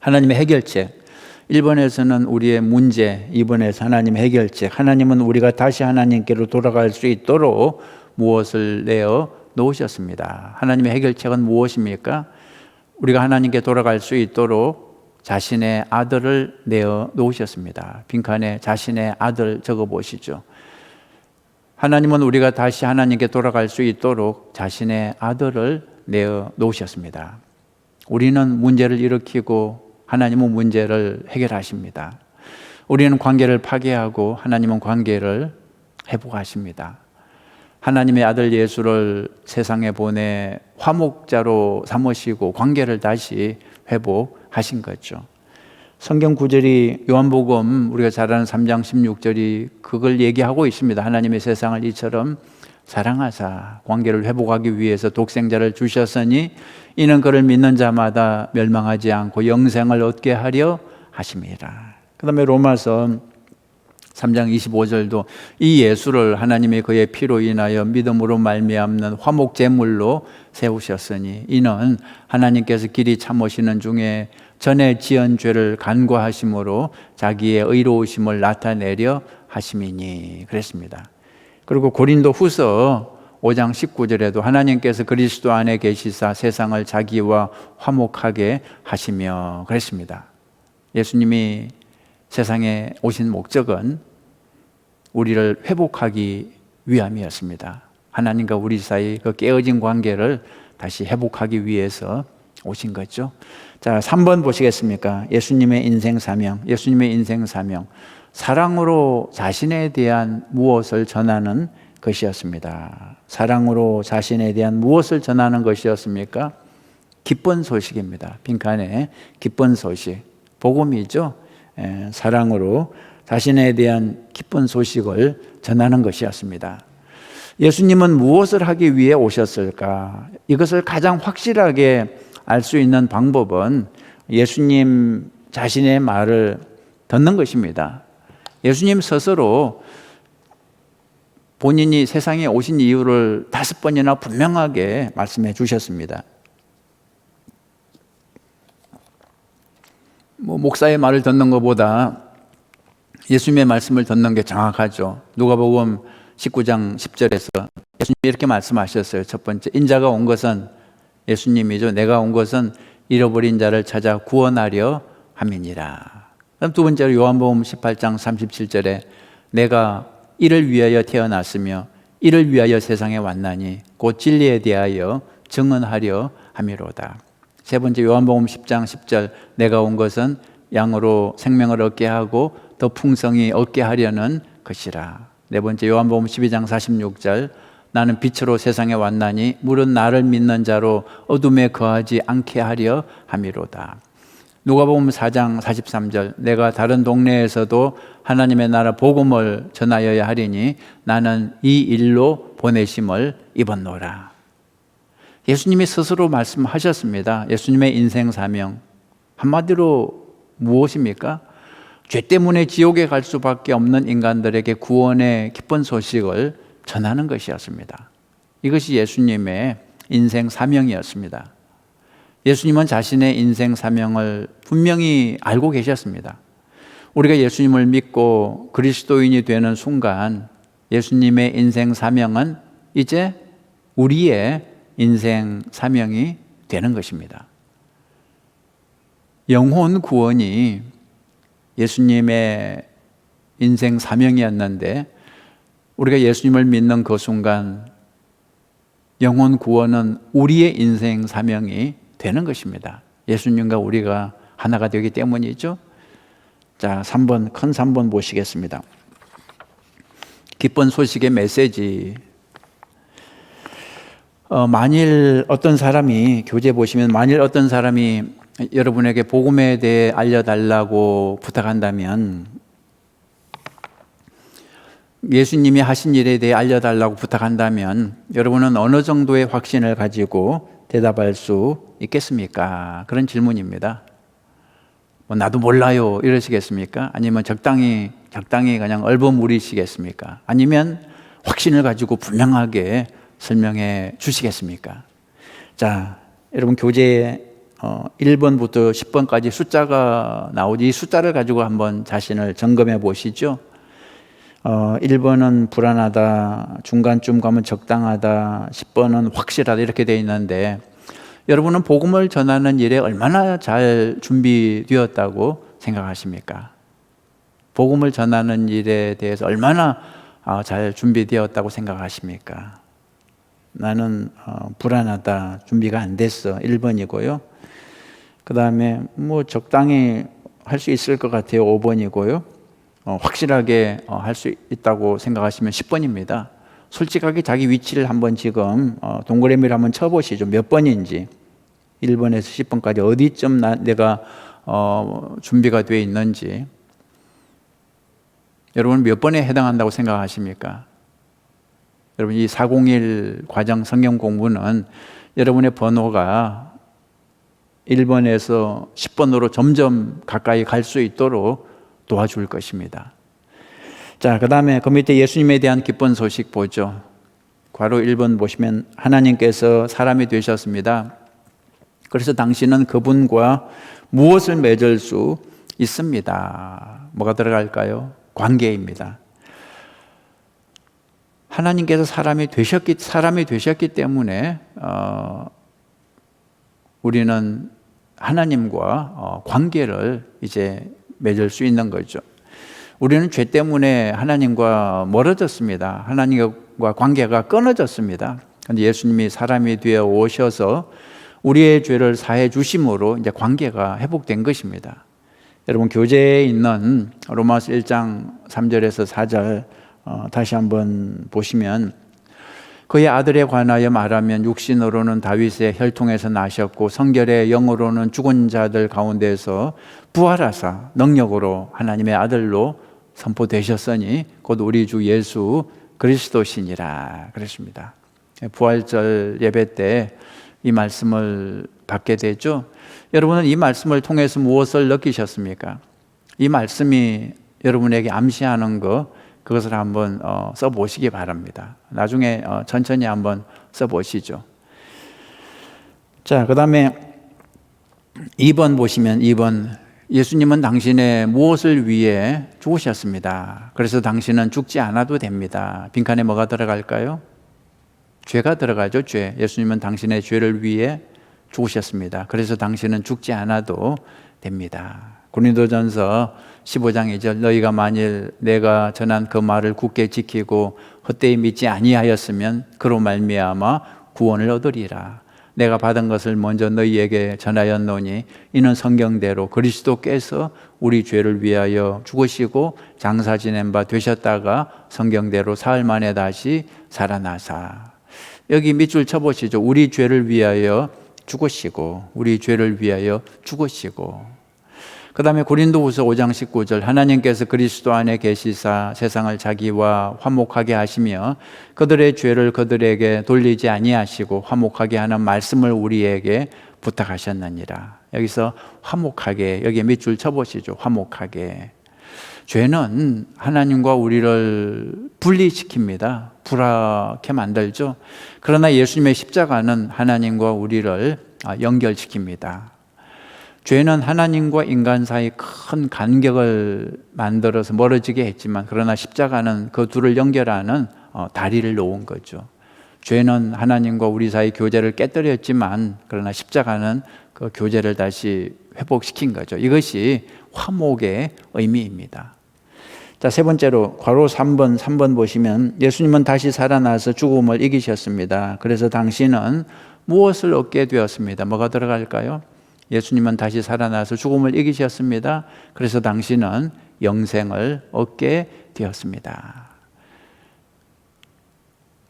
하나님의 해결책. 1번에서는 우리의 문제, 2번에서 하나님의 해결책. 하나님은 우리가 다시 하나님께로 돌아갈 수 있도록 무엇을 내어 놓으셨습니다. 하나님의 해결책은 무엇입니까? 우리가 하나님께 돌아갈 수 있도록 자신의 아들을 내어 놓으셨습니다. 빈칸에 자신의 아들 적어 보시죠. 하나님은 우리가 다시 하나님께 돌아갈 수 있도록 자신의 아들을 내어 놓으셨습니다. 우리는 문제를 일으키고 하나님은 문제를 해결하십니다. 우리는 관계를 파괴하고 하나님은 관계를 회복하십니다. 하나님의 아들 예수를 세상에 보내 화목자로 삼으시고 관계를 다시 회복하신 거죠. 성경 구절이 요한복음 우리가 잘 아는 3장 16절이 그걸 얘기하고 있습니다. 하나님의 세상을 이처럼 사랑하사 관계를 회복하기 위해서 독생자를 주셨으니 이는 그를 믿는 자마다 멸망하지 않고 영생을 얻게 하려 하심이라. 그 다음에 로마서 3장 25절도 이 예수를 하나님이 그의 피로 인하여 믿음으로 말미암는 화목 제물로 세우셨으니 이는 하나님께서 길이 참으시는 중에 전에 지은 죄를 간과하심으로 자기의 의로우심을 나타내려 하심이니 그랬습니다. 그리고 고린도 후서 5장 19절에도 하나님께서 그리스도 안에 계시사 세상을 자기와 화목하게 하시며 그랬습니다. 예수님이 세상에 오신 목적은 우리를 회복하기 위함이었습니다. 하나님과 우리 사이 그 깨어진 관계를 다시 회복하기 위해서 오신 거죠. 자, 3번 보시겠습니까? 예수님의 인생 사명. 예수님의 인생 사명. 사랑으로 자신에 대한 무엇을 전하는 것이었습니다. 사랑으로 자신에 대한 무엇을 전하는 것이었습니까? 기쁜 소식입니다. 빈칸에 기쁜 소식. 복음이죠. 사랑으로 자신에 대한 기쁜 소식을 전하는 것이었습니다. 예수님은 무엇을 하기 위해 오셨을까? 이것을 가장 확실하게 알 수 있는 방법은 예수님 자신의 말을 듣는 것입니다. 예수님 스스로 본인이 세상에 오신 이유를 5번이나 분명하게 말씀해 주셨습니다. 목사의 말을 듣는 것보다 예수님의 말씀을 듣는 게 정확하죠. 누가복음 19장 10절에서 예수님이 이렇게 말씀하셨어요. 첫 번째, 인자가 온 것은 예수님이죠. 내가 온 것은 잃어버린 자를 찾아 구원하려 함이니라. 그럼 두 번째로 요한복음 18장 37절에 내가 이를 위하여 태어났으며 이를 위하여 세상에 왔나니 곧 진리에 대하여 증언하려 함이로다. 세 번째 요한복음 10장 10절 내가 온 것은 양으로 생명을 얻게 하고 더 풍성히 얻게 하려는 것이라. 네 번째 요한복음 12장 46절 나는 빛으로 세상에 왔나니 물은 나를 믿는 자로 어둠에 거하지 않게 하려 함이로다. 누가복음 4장 43절 내가 다른 동네에서도 하나님의 나라 복음을 전하여야 하리니 나는 이 일로 보내심을 입었노라. 예수님이 스스로 말씀하셨습니다. 예수님의 인생 사명 한마디로 무엇입니까? 죄 때문에 지옥에 갈 수밖에 없는 인간들에게 구원의 기쁜 소식을 전하는 것이었습니다. 이것이 예수님의 인생 사명이었습니다. 예수님은 자신의 인생 사명을 분명히 알고 계셨습니다. 우리가 예수님을 믿고 그리스도인이 되는 순간 예수님의 인생 사명은 이제 우리의 인생 사명이 되는 것입니다. 영혼 구원이 예수님의 인생 사명이었는데 우리가 예수님을 믿는 그 순간 영혼 구원은 우리의 인생 사명이 되는 것입니다. 예수님과 우리가 하나가 되기 때문이죠. 자, 3번, 큰 3번 보시겠습니다. 기쁜 소식의 메시지. 만일 어떤 사람이, 교재 보시면 만일 어떤 사람이 여러분에게 복음에 대해 알려달라고 부탁한다면, 예수님이 하신 일에 대해 알려달라고 부탁한다면 여러분은 어느 정도의 확신을 가지고 대답할 수 있겠습니까? 그런 질문입니다. 나도 몰라요 이러시겠습니까? 아니면 적당히 그냥 얼버무리시겠습니까? 아니면 확신을 가지고 분명하게 설명해 주시겠습니까? 자, 여러분 교재에 1번부터 10번까지 숫자가 나오지, 이 숫자를 가지고 한번 자신을 점검해 보시죠. 1번은 불안하다, 중간쯤 가면 적당하다, 10번은 확실하다 이렇게 되어 있는데 여러분은 복음을 전하는 일에 얼마나 잘 준비되었다고 생각하십니까? 복음을 전하는 일에 대해서 얼마나 잘 준비되었다고 생각하십니까? 나는 불안하다, 준비가 안 됐어, 1번이고요. 그 다음에 적당히 할 수 있을 것 같아요, 5번이고요. 확실하게 할 수 있다고 생각하시면 10번입니다. 솔직하게 자기 위치를 한번 지금 동그라미를 한번 쳐보시죠. 몇 번인지. 1번에서 10번까지 어디쯤 내가 준비가 되어 있는지. 여러분 몇 번에 해당한다고 생각하십니까? 여러분 이 401 과정 성경 공부는 여러분의 번호가 1번에서 10번으로 점점 가까이 갈 수 있도록 도와줄 것입니다. 자, 그 다음에 그 밑에 예수님에 대한 기쁜 소식 보죠. 괄호 1번 보시면 하나님께서 사람이 되셨습니다. 그래서 당신은 그분과 무엇을 맺을 수 있습니다. 뭐가 들어갈까요? 관계입니다. 하나님께서 사람이 되셨기 때문에 우리는 하나님과 관계를 이제 맺을 수 있는 거죠. 우리는 죄 때문에 하나님과 멀어졌습니다. 하나님과 관계가 끊어졌습니다. 그런데 예수님이 사람이 되어 오셔서 우리의 죄를 사해 주심으로 이제 관계가 회복된 것입니다. 여러분 교재에 있는 로마서 1장 3절에서 4절 다시 한번 보시면 그의 아들에 관하여 말하면 육신으로는 다윗의 혈통에서 나셨고 성결의 영으로는 죽은 자들 가운데서 부활하사 능력으로 하나님의 아들로 선포되셨으니 곧 우리 주 예수 그리스도시니라 그랬습니다. 부활절 예배 때 이 말씀을 받게 되죠. 여러분은 이 말씀을 통해서 무엇을 느끼셨습니까? 이 말씀이 여러분에게 암시하는 그것을 한번 써보시기 바랍니다. 나중에 천천히 한번 써보시죠. 자, 그 다음에 2번 보시면 2번 예수님은 당신의 무엇을 위해 죽으셨습니다. 그래서 당신은 죽지 않아도 됩니다. 빈칸에 뭐가 들어갈까요? 죄가 들어가죠. 죄. 예수님은 당신의 죄를 위해 죽으셨습니다. 그래서 당신은 죽지 않아도 됩니다. 고린도전서 15장 2절 너희가 만일 내가 전한 그 말을 굳게 지키고 헛되이 믿지 아니하였으면 그로 말미암아 구원을 얻으리라. 내가 받은 것을 먼저 너희에게 전하였노니 이는 성경대로 그리스도께서 우리 죄를 위하여 죽으시고 장사 지낸 바 되셨다가 성경대로 사흘 만에 다시 살아나사. 여기 밑줄 쳐보시죠. 우리 죄를 위하여 죽으시고 우리 죄를 위하여 죽으시고 그 다음에 고린도후서 5장 19절 하나님께서 그리스도 안에 계시사 세상을 자기와 화목하게 하시며 그들의 죄를 그들에게 돌리지 아니하시고 화목하게 하는 말씀을 우리에게 부탁하셨느니라. 여기서 화목하게, 여기에 밑줄 쳐보시죠. 화목하게. 죄는 하나님과 우리를 분리시킵니다. 불화케 만들죠. 그러나 예수님의 십자가는 하나님과 우리를 연결시킵니다. 죄는 하나님과 인간 사이 큰 간격을 만들어서 멀어지게 했지만 그러나 십자가는 그 둘을 연결하는 다리를 놓은 거죠. 죄는 하나님과 우리 사이 교제를 깨뜨렸지만 그러나 십자가는 그 교제를 다시 회복시킨 거죠. 이것이 화목의 의미입니다. 자, 세 번째로 괄호 3번 보시면 예수님은 다시 살아나서 죽음을 이기셨습니다. 그래서 당신은 무엇을 얻게 되었습니다. 뭐가 들어갈까요? 예수님은 다시 살아나서 죽음을 이기셨습니다. 그래서 당신은 영생을 얻게 되었습니다.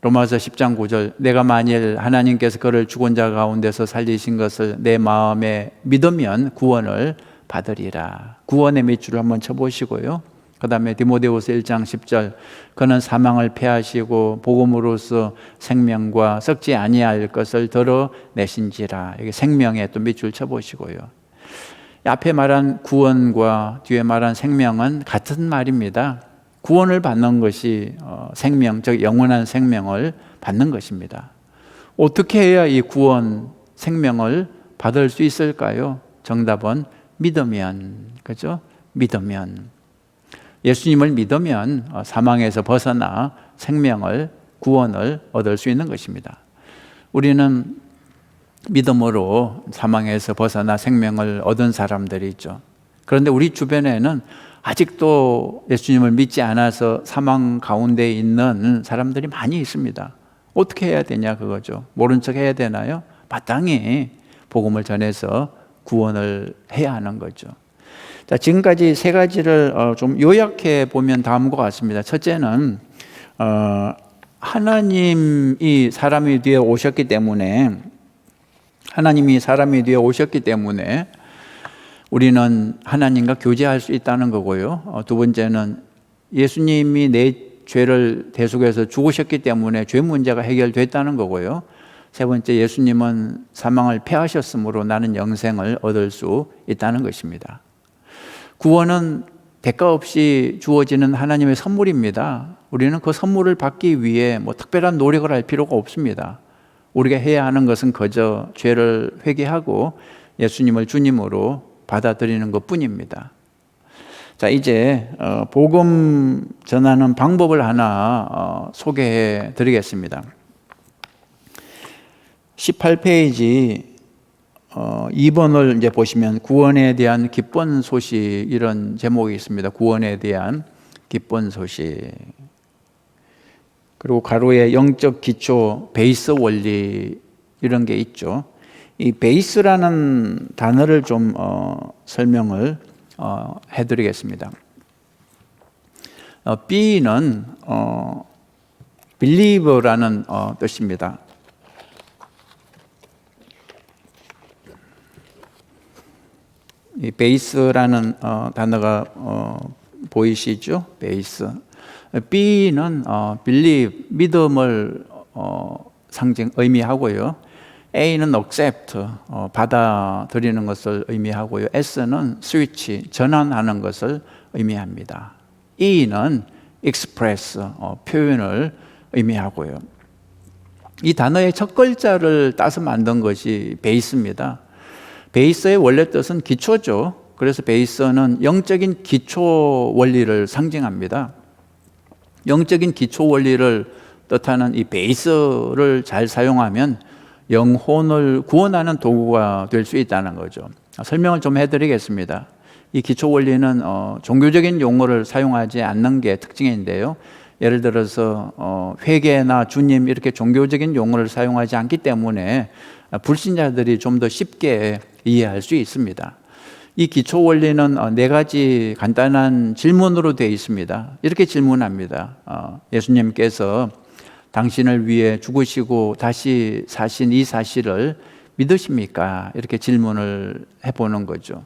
로마서 10장 9절, 내가 만일 하나님께서 그를 죽은 자 가운데서 살리신 것을 내 마음에 믿으면 구원을 받으리라. 구원의 밑줄을 한번 쳐보시고요. 그 다음에 디모데후서 1장 10절, 그는 사망을 패하시고 복음으로써 생명과 썩지 아니할 것을 드러내신지라. 이게 생명에 또 밑줄 쳐보시고요. 앞에 말한 구원과 뒤에 말한 생명은 같은 말입니다. 구원을 받는 것이 생명, 즉 영원한 생명을 받는 것입니다. 어떻게 해야 이 구원, 생명을 받을 수 있을까요? 정답은 믿으면, 그죠? 믿으면. 예수님을 믿으면 사망에서 벗어나 생명을, 구원을 얻을 수 있는 것입니다. 우리는 믿음으로 사망에서 벗어나 생명을 얻은 사람들이 있죠. 그런데 우리 주변에는 아직도 예수님을 믿지 않아서 사망 가운데 있는 사람들이 많이 있습니다. 어떻게 해야 되냐 그거죠. 모른 척 해야 되나요? 마땅히 복음을 전해서 구원을 해야 하는 거죠. 자, 지금까지 세 가지를 좀 요약해 보면 다음과 같습니다. 첫째는 하나님이 사람이 뒤에 오셨기 때문에 우리는 하나님과 교제할 수 있다는 거고요. 두 번째는 예수님이 내 죄를 대속해서 죽으셨기 때문에 죄 문제가 해결됐다는 거고요. 세 번째, 예수님은 사망을 패하셨으므로 나는 영생을 얻을 수 있다는 것입니다. 구원은 대가 없이 주어지는 하나님의 선물입니다. 우리는 그 선물을 받기 위해 특별한 노력을 할 필요가 없습니다. 우리가 해야 하는 것은 그저 죄를 회개하고 예수님을 주님으로 받아들이는 것뿐입니다. 자, 이제 복음 전하는 방법을 하나 소개해 드리겠습니다. 18페이지 2번을 이제 보시면 구원에 대한 기쁜 소식, 이런 제목이 있습니다. 구원에 대한 기쁜 소식. 그리고 가로에 영적 기초, 베이스 원리, 이런 게 있죠. 이 베이스라는 단어를 좀 설명을 해드리겠습니다. B는 believe라는 뜻입니다. 이 베이스라는 단어가 보이시죠? 베이스. B는 believe, 믿음을 의미하고요. A는 accept, 받아들이는 것을 의미하고요. S는 switch, 전환하는 것을 의미합니다. E는 express, 표현을 의미하고요. 이 단어의 첫 글자를 따서 만든 것이 베이스입니다. 베이스의 원래 뜻은 기초죠. 그래서 베이스는 영적인 기초 원리를 상징합니다. 영적인 기초 원리를 뜻하는 이 베이스를 잘 사용하면 영혼을 구원하는 도구가 될 수 있다는 거죠. 설명을 좀 해드리겠습니다. 이 기초 원리는 종교적인 용어를 사용하지 않는 게 특징인데요. 예를 들어서 회개나 주님, 이렇게 종교적인 용어를 사용하지 않기 때문에 불신자들이 좀 더 쉽게 이해할 수 있습니다. 이 기초 원리는 네 가지 간단한 질문으로 되어 있습니다. 이렇게 질문합니다. 예수님께서 당신을 위해 죽으시고 다시 사신 이 사실을 믿으십니까? 이렇게 질문을 해보는 거죠.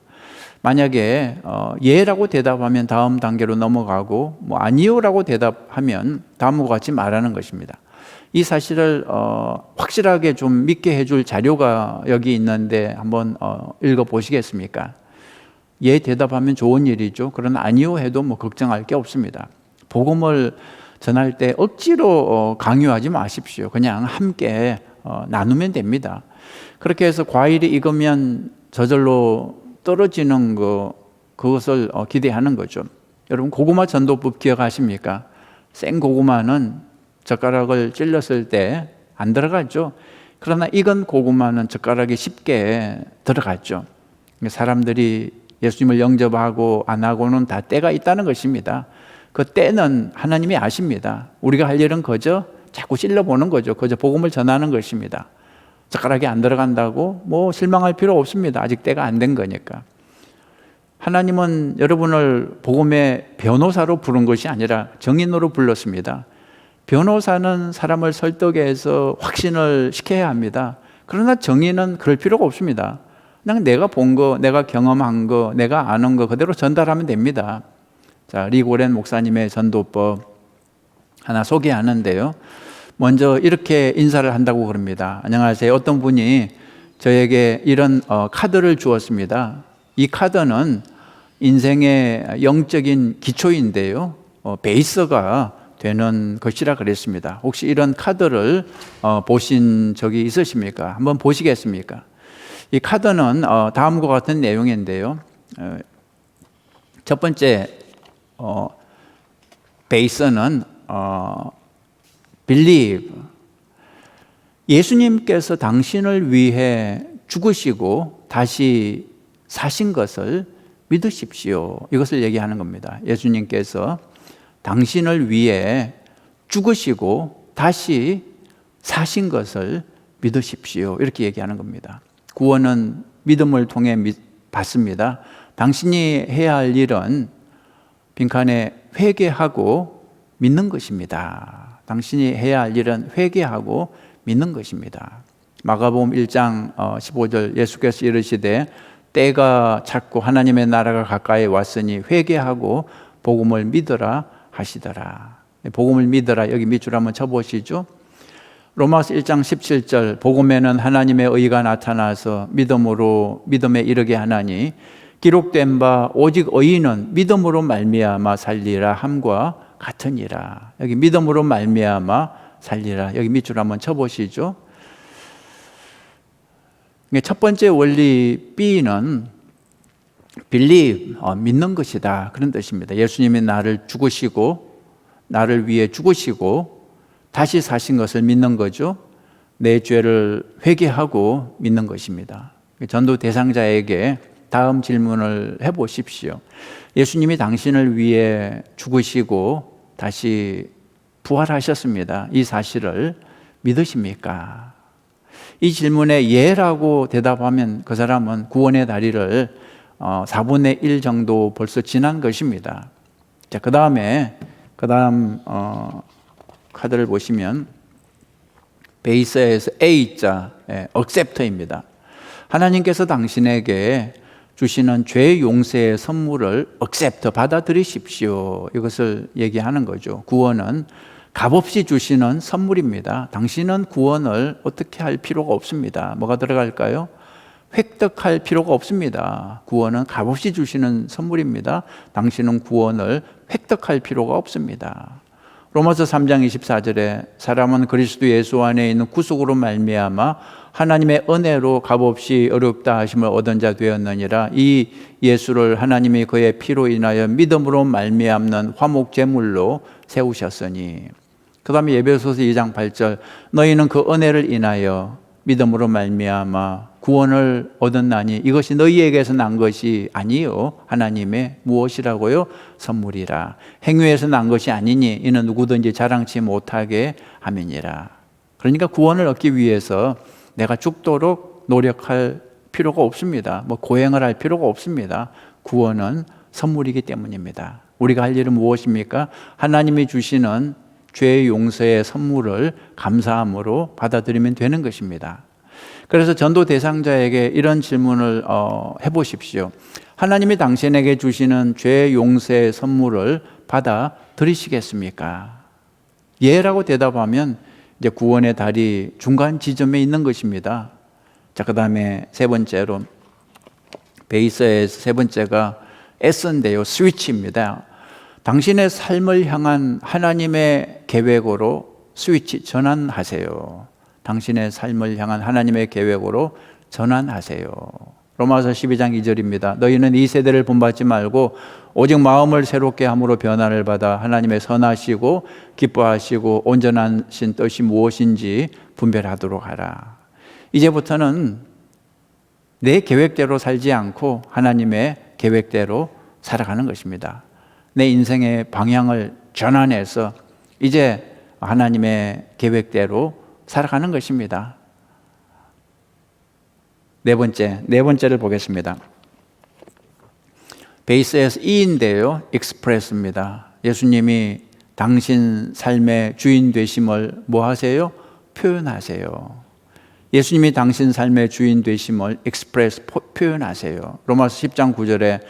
만약에 예라고 대답하면 다음 단계로 넘어가고 아니요라고 대답하면 다음과 같이 말하는 것입니다. 이 사실을 확실하게 좀 믿게 해줄 자료가 여기 있는데 한번 읽어보시겠습니까? 예 대답하면 좋은 일이죠. 그러나 아니요 해도 걱정할 게 없습니다. 복음을 전할 때 억지로 강요하지 마십시오. 그냥 함께 나누면 됩니다. 그렇게 해서 과일이 익으면 저절로 떨어지는 그것을 기대하는 거죠. 여러분, 고구마 전도법 기억하십니까? 생 고구마는 젓가락을 찔렀을 때 안 들어가죠. 그러나 익은 고구마는 젓가락이 쉽게 들어갔죠. 사람들이 예수님을 영접하고 안 하고는 다 때가 있다는 것입니다. 그 때는 하나님이 아십니다. 우리가 할 일은 그저 자꾸 찔러보는 거죠. 그저 복음을 전하는 것입니다. 젓가락이 안 들어간다고 뭐 실망할 필요 없습니다. 아직 때가 안 된 거니까. 하나님은 여러분을 복음의 변호사로 부른 것이 아니라 정인으로 불렀습니다. 변호사는 사람을 설득해서 확신을 시켜야 합니다. 그러나 정인은 그럴 필요가 없습니다. 그냥 내가 본 거, 내가 경험한 거, 내가 아는 거 그대로 전달하면 됩니다. 자, 리고렌 목사님의 전도법 하나 소개하는데요. 먼저 이렇게 인사를 한다고 그럽니다. 안녕하세요. 어떤 분이 저에게 이런 카드를 주었습니다. 이 카드는 인생의 영적인 기초인데요. 베이스가 되는 것이라 그랬습니다. 혹시 이런 카드를 보신 적이 있으십니까? 한번 보시겠습니까? 이 카드는 다음과 같은 내용인데요. 첫 번째 베이스는 believe. 예수님께서 당신을 위해 죽으시고 다시 사신 것을 믿으십시오. 이것을 얘기하는 겁니다. 예수님께서 당신을 위해 죽으시고 다시 사신 것을 믿으십시오. 이렇게 얘기하는 겁니다. 구원은 믿음을 통해 받습니다. 당신이 해야 할 일은 빈칸에 회개하고 믿는 것입니다. 당신이 해야 할 일은 회개하고 믿는 것입니다. 마가복음 1장 15절 예수께서 이르시되 때가 찼고 하나님의 나라가 가까이 왔으니 회개하고 복음을 믿으라 하시더라. 복음을 믿으라 여기 밑줄 한번 쳐보시죠. 로마서 1장 17절 복음에는 하나님의 의가 나타나서 믿음에 이르게 하나니 기록된 바 오직 의인은 믿음으로 말미암아 살리라 함과 같으니라. 여기 믿음으로 말미암아 살리라. 여기 밑줄 한번 쳐보시죠. 첫 번째 원리 B는 believe, 믿는 것이다. 그런 뜻입니다. 예수님이 나를 위해 죽으시고 다시 사신 것을 믿는 거죠. 내 죄를 회개하고 믿는 것입니다. 전도 대상자에게 다음 질문을 해보십시오. 예수님이 당신을 위해 죽으시고 다시 부활하셨습니다. 이 사실을 믿으십니까? 이 질문에 예라고 대답하면 그 사람은 구원의 다리를 4분의 1 정도 벌써 지난 것입니다. 자, 그 다음 카드를 보시면 베이스에서 A자, accept입니다. 하나님께서 당신에게 주시는 죄 용서의 선물을 accept, 받아들이십시오. 이것을 얘기하는 거죠. 구원은 값없이 주시는 선물입니다. 당신은 구원을 어떻게 할 필요가 없습니다. 뭐가 들어갈까요? 획득할 필요가 없습니다. 구원은 값없이 주시는 선물입니다. 당신은 구원을 획득할 필요가 없습니다. 로마서 3장 24절에 사람은 그리스도 예수 안에 있는 구속으로 말미암아 하나님의 은혜로 값없이 어렵다 하심을 얻은 자 되었느니라. 이 예수를 하나님이 그의 피로 인하여 믿음으로 말미암는 화목 제물로 세우셨으니. 그 다음에 에베소서 2장 8절 너희는 그 은혜를 인하여 믿음으로 말미암아 구원을 얻었나니 이것이 너희에게서 난 것이 아니요 하나님의 무엇이라고요? 선물이라. 행위에서 난 것이 아니니 이는 누구든지 자랑치 못하게 함이니라. 그러니까 구원을 얻기 위해서 내가 죽도록 노력할 필요가 없습니다. 고행을 할 필요가 없습니다. 구원은 선물이기 때문입니다. 우리가 할 일은 무엇입니까? 하나님이 주시는 죄 용서의 선물을 감사함으로 받아들이면 되는 것입니다. 그래서 전도 대상자에게 이런 질문을 해보십시오. 하나님이 당신에게 주시는 죄 용서의 선물을 받아들이시겠습니까? 예라고 대답하면 이제 구원의 달이 중간 지점에 있는 것입니다. 자, 그 다음에 세 번째로 베이스에서 세 번째가 S인데요, 스위치입니다. 당신의 삶을 향한 하나님의 계획으로 스위치 전환하세요. 당신의 삶을 향한 하나님의 계획으로 전환하세요. 로마서 12장 2절입니다. 너희는 이 세대를 본받지 말고 오직 마음을 새롭게 함으로 변화를 받아 하나님의 선하시고 기뻐하시고 온전하신 뜻이 무엇인지 분별하도록 하라. 이제부터는 내 계획대로 살지 않고 하나님의 계획대로 살아가는 것입니다. 내 인생의 방향을 전환해서 이제 하나님의 계획대로 살아가는 것입니다. 네 번째를 보겠습니다. 베이스에서 E인데요, express입니다. 예수님이 당신 삶의 주인 되심을 뭐 하세요? 표현하세요. 예수님이 당신 삶의 주인 되심을 express, 표현하세요. 로마서 10장 9절에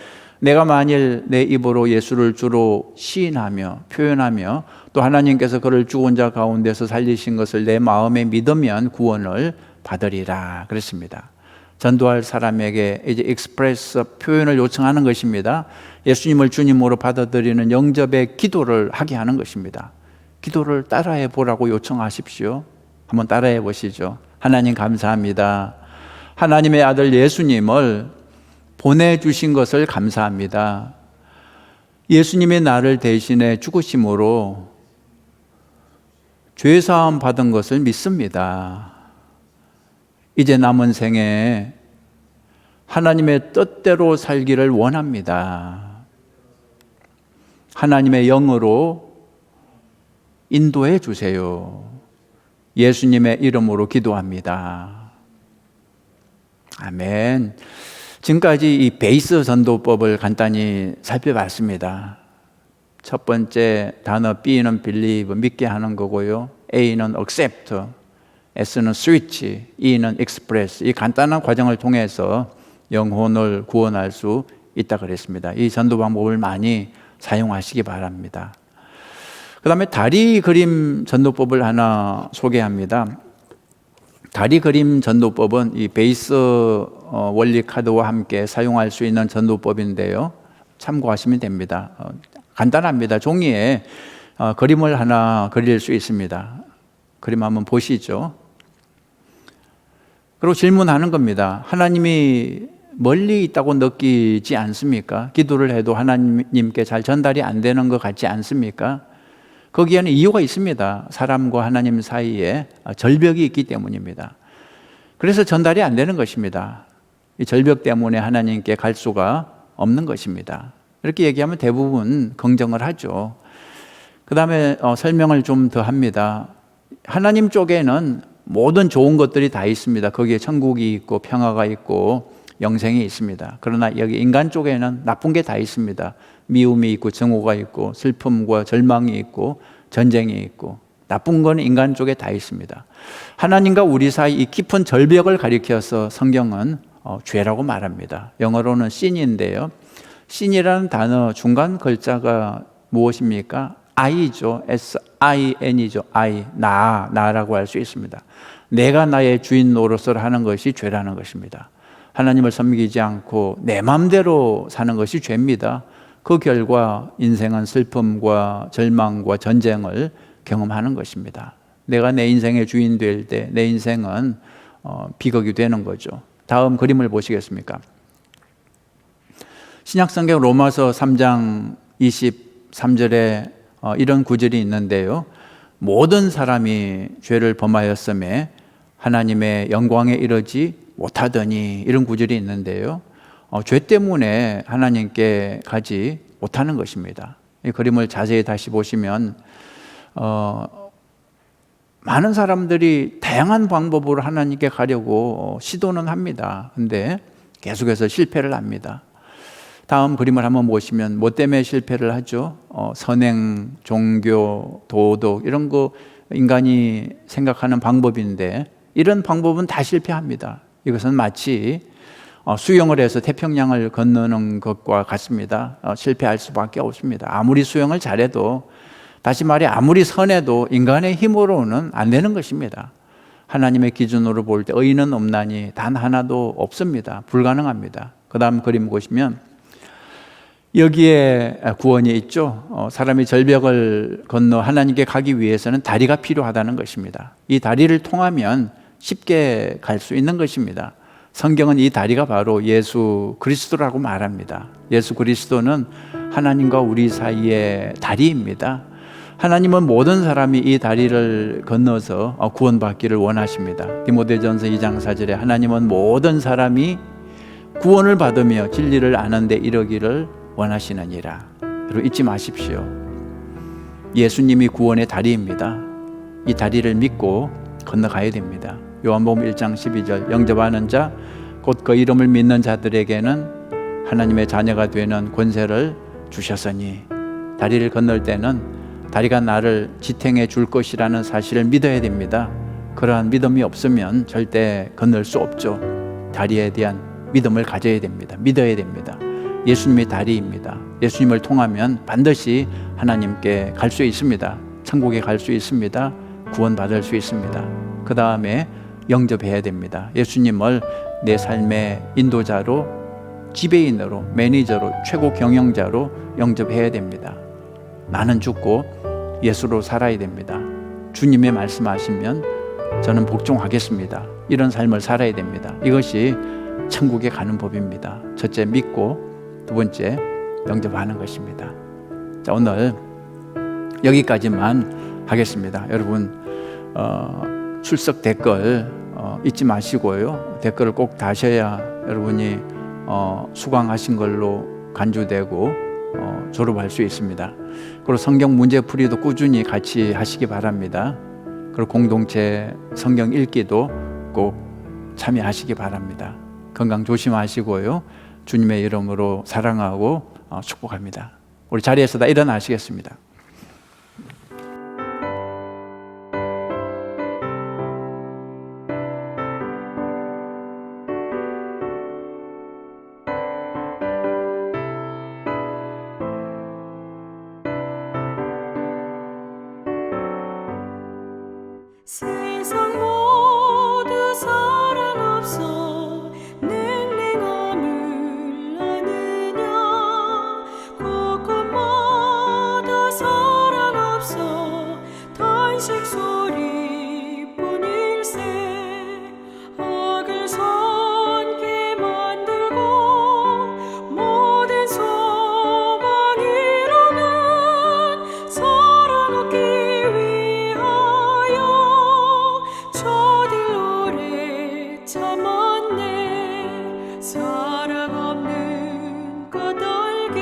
내가 만일 내 입으로 예수를 주로 시인하며 표현하며 또 하나님께서 그를 죽은 자 가운데서 살리신 것을 내 마음에 믿으면 구원을 받으리라 그랬습니다. 전도할 사람에게 이제 익스프레스 표현을 요청하는 것입니다. 예수님을 주님으로 받아들이는 영접의 기도를 하게 하는 것입니다. 기도를 따라해 보라고 요청하십시오. 한번 따라해 보시죠. 하나님 감사합니다. 하나님의 아들 예수님을 보내주신 것을 감사합니다. 예수님이 나를 대신해 죽으심으로 죄사함 받은 것을 믿습니다. 이제 남은 생에 하나님의 뜻대로 살기를 원합니다. 하나님의 영으로 인도해 주세요. 예수님의 이름으로 기도합니다. 아멘. 지금까지 이 베이스 전도법을 간단히 살펴봤습니다. 첫 번째 단어 B는 believe, 믿게 하는 거고요. A는 accept, S는 switch, E는 express. 이 간단한 과정을 통해서 영혼을 구원할 수 있다 그랬습니다. 이 전도 방법을 많이 사용하시기 바랍니다. 그 다음에 다리 그림 전도법을 하나 소개합니다. 다리 그림 전도법은 이 베이스 원리 카드와 함께 사용할 수 있는 전도법인데요. 참고하시면 됩니다. 간단합니다. 종이에 그림을 하나 그릴 수 있습니다. 그림 한번 보시죠. 그리고 질문하는 겁니다. 하나님이 멀리 있다고 느끼지 않습니까? 기도를 해도 하나님께 잘 전달이 안 되는 것 같지 않습니까? 거기에는 이유가 있습니다. 사람과 하나님 사이에 절벽이 있기 때문입니다. 그래서 전달이 안 되는 것입니다. 이 절벽 때문에 하나님께 갈 수가 없는 것입니다. 이렇게 얘기하면 대부분 긍정을 하죠. 그 다음에 설명을 좀 더 합니다. 하나님 쪽에는 모든 좋은 것들이 다 있습니다. 거기에 천국이 있고 평화가 있고 영생이 있습니다. 그러나 여기 인간 쪽에는 나쁜 게 다 있습니다. 미움이 있고 증오가 있고 슬픔과 절망이 있고 전쟁이 있고 나쁜 건 인간 쪽에 다 있습니다. 하나님과 우리 사이 이 깊은 절벽을 가리켜서 성경은 죄라고 말합니다. 영어로는 sin인데요. sin이라는 단어 중간 글자가 무엇입니까? I죠. S-I-N이죠. I, 나라고 할 수 있습니다. 내가 나의 주인 노릇을 하는 것이 죄라는 것입니다. 하나님을 섬기지 않고 내 마음대로 사는 것이 죄입니다. 그 결과 인생은 슬픔과 절망과 전쟁을 경험하는 것입니다. 내가 내 인생의 주인 될 때 내 인생은 비극이 되는 거죠. 다음 그림을 보시겠습니까? 신약성경 로마서 3장 23절에 이런 구절이 있는데요. 모든 사람이 죄를 범하였음에 하나님의 영광에 이르지 못하더니, 이런 구절이 있는데요. 죄 때문에 하나님께 가지 못하는 것입니다. 이 그림을 자세히 다시 보시면 많은 사람들이 다양한 방법으로 하나님께 가려고 시도는 합니다. 근데 계속해서 실패를 합니다. 다음 그림을 한번 보시면 뭐 때문에 실패를 하죠? 선행, 종교, 도덕 이런 거 인간이 생각하는 방법인데 이런 방법은 다 실패합니다. 이것은 마치 수영을 해서 태평양을 건너는 것과 같습니다. 실패할 수밖에 없습니다. 아무리 수영을 잘해도, 다시 말해 아무리 선해도 인간의 힘으로는 안 되는 것입니다. 하나님의 기준으로 볼 때 의인은 없나니 단 하나도 없습니다. 불가능합니다. 그 다음 그림 보시면 여기에 구원이 있죠. 사람이 절벽을 건너 하나님께 가기 위해서는 다리가 필요하다는 것입니다. 이 다리를 통하면 쉽게 갈 수 있는 것입니다. 성경은 이 다리가 바로 예수 그리스도라고 말합니다. 예수 그리스도는 하나님과 우리 사이의 다리입니다. 하나님은 모든 사람이 이 다리를 건너서 구원받기를 원하십니다. 디모데전서 2장 4절에 하나님은 모든 사람이 구원을 받으며 진리를 아는 데 이르기를 원하시느니라. 여러분 잊지 마십시오. 예수님이 구원의 다리입니다. 이 다리를 믿고 건너가야 됩니다. 요한복음 1장 12절 영접하는 자 곧 그 이름을 믿는 자들에게는 하나님의 자녀가 되는 권세를 주셨으니, 다리를 건널 때는 다리가 나를 지탱해 줄 것이라는 사실을 믿어야 됩니다. 그러한 믿음이 없으면 절대 건널 수 없죠. 다리에 대한 믿음을 가져야 됩니다. 믿어야 됩니다. 예수님의 다리입니다. 예수님을 통하면 반드시 하나님께 갈 수 있습니다. 천국에 갈 수 있습니다. 구원받을 수 있습니다. 그 다음에 영접해야 됩니다. 예수님을 내 삶의 인도자로, 지배인으로, 매니저로, 최고 경영자로 영접해야 됩니다. 나는 죽고 예수로 살아야 됩니다. 주님의 말씀하시면 저는 복종하겠습니다. 이런 삶을 살아야 됩니다. 이것이 천국에 가는 법입니다. 첫째 믿고, 두 번째 영접하는 것입니다. 자, 오늘 여기까지만 하겠습니다. 여러분 출석 댓글 잊지 마시고요. 댓글을 꼭 다셔야 여러분이 수강하신 걸로 간주되고 졸업할 수 있습니다. 그리고 성경 문제풀이도 꾸준히 같이 하시기 바랍니다. 그리고 공동체 성경 읽기도 꼭 참여하시기 바랍니다. 건강 조심하시고요. 주님의 이름으로 사랑하고 축복합니다. 우리 자리에서 다 일어나시겠습니다. 세상 모두 사랑 없어 능랭함을 아느냐 곳곳마다 사랑 없어 탄식 소리뿐일세 악을 선케 만들고 모든 소망 이루는 사랑 얻기 위하여 저들 오래 참았네. 사랑 없는 까닭에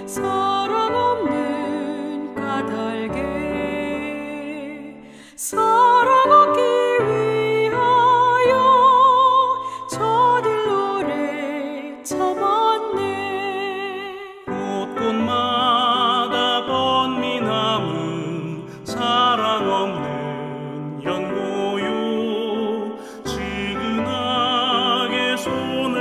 사랑 없는 까닭에 사랑 얻기 위하여 저들 오래 참았네. 곳곳마다 번민함은 사랑 없는 연고요. 지근하게 손을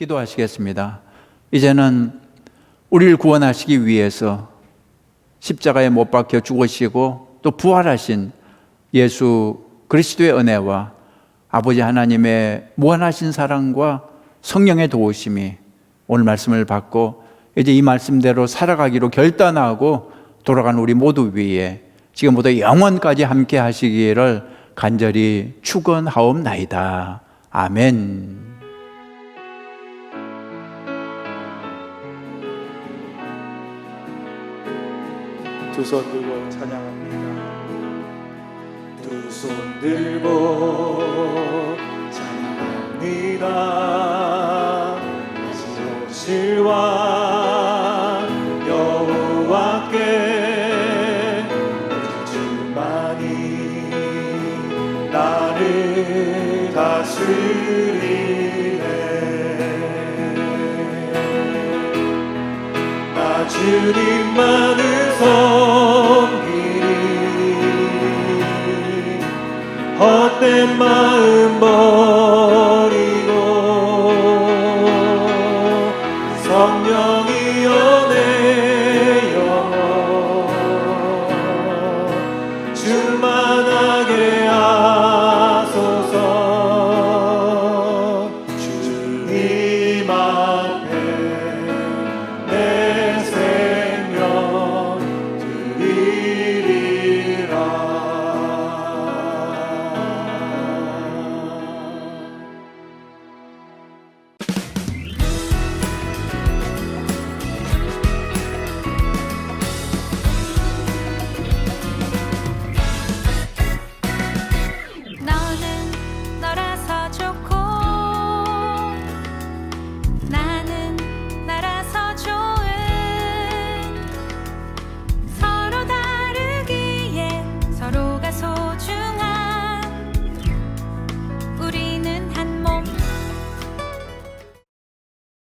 기도하시겠습니다. 이제는 우리를 구원하시기 위해서 십자가에 못 박혀 죽으시고 또 부활하신 예수 그리스도의 은혜와 아버지 하나님의 무한하신 사랑과 성령의 도우심이 오늘 말씀을 받고 이제 이 말씀대로 살아가기로 결단하고 돌아간 우리 모두 위에 지금부터 영원까지 함께 하시기를 간절히 축원하옵나이다. 아멘. 두 손 들고 찬양합니다. 두 손 들고 찬양합니다. 다시 오실 왕 여호와께 주만이 나를 다스리네. 나 주님만을 섬기리. 헛된 마음 버리고 성령이여 내 영혼 충만하게 하소서. 주님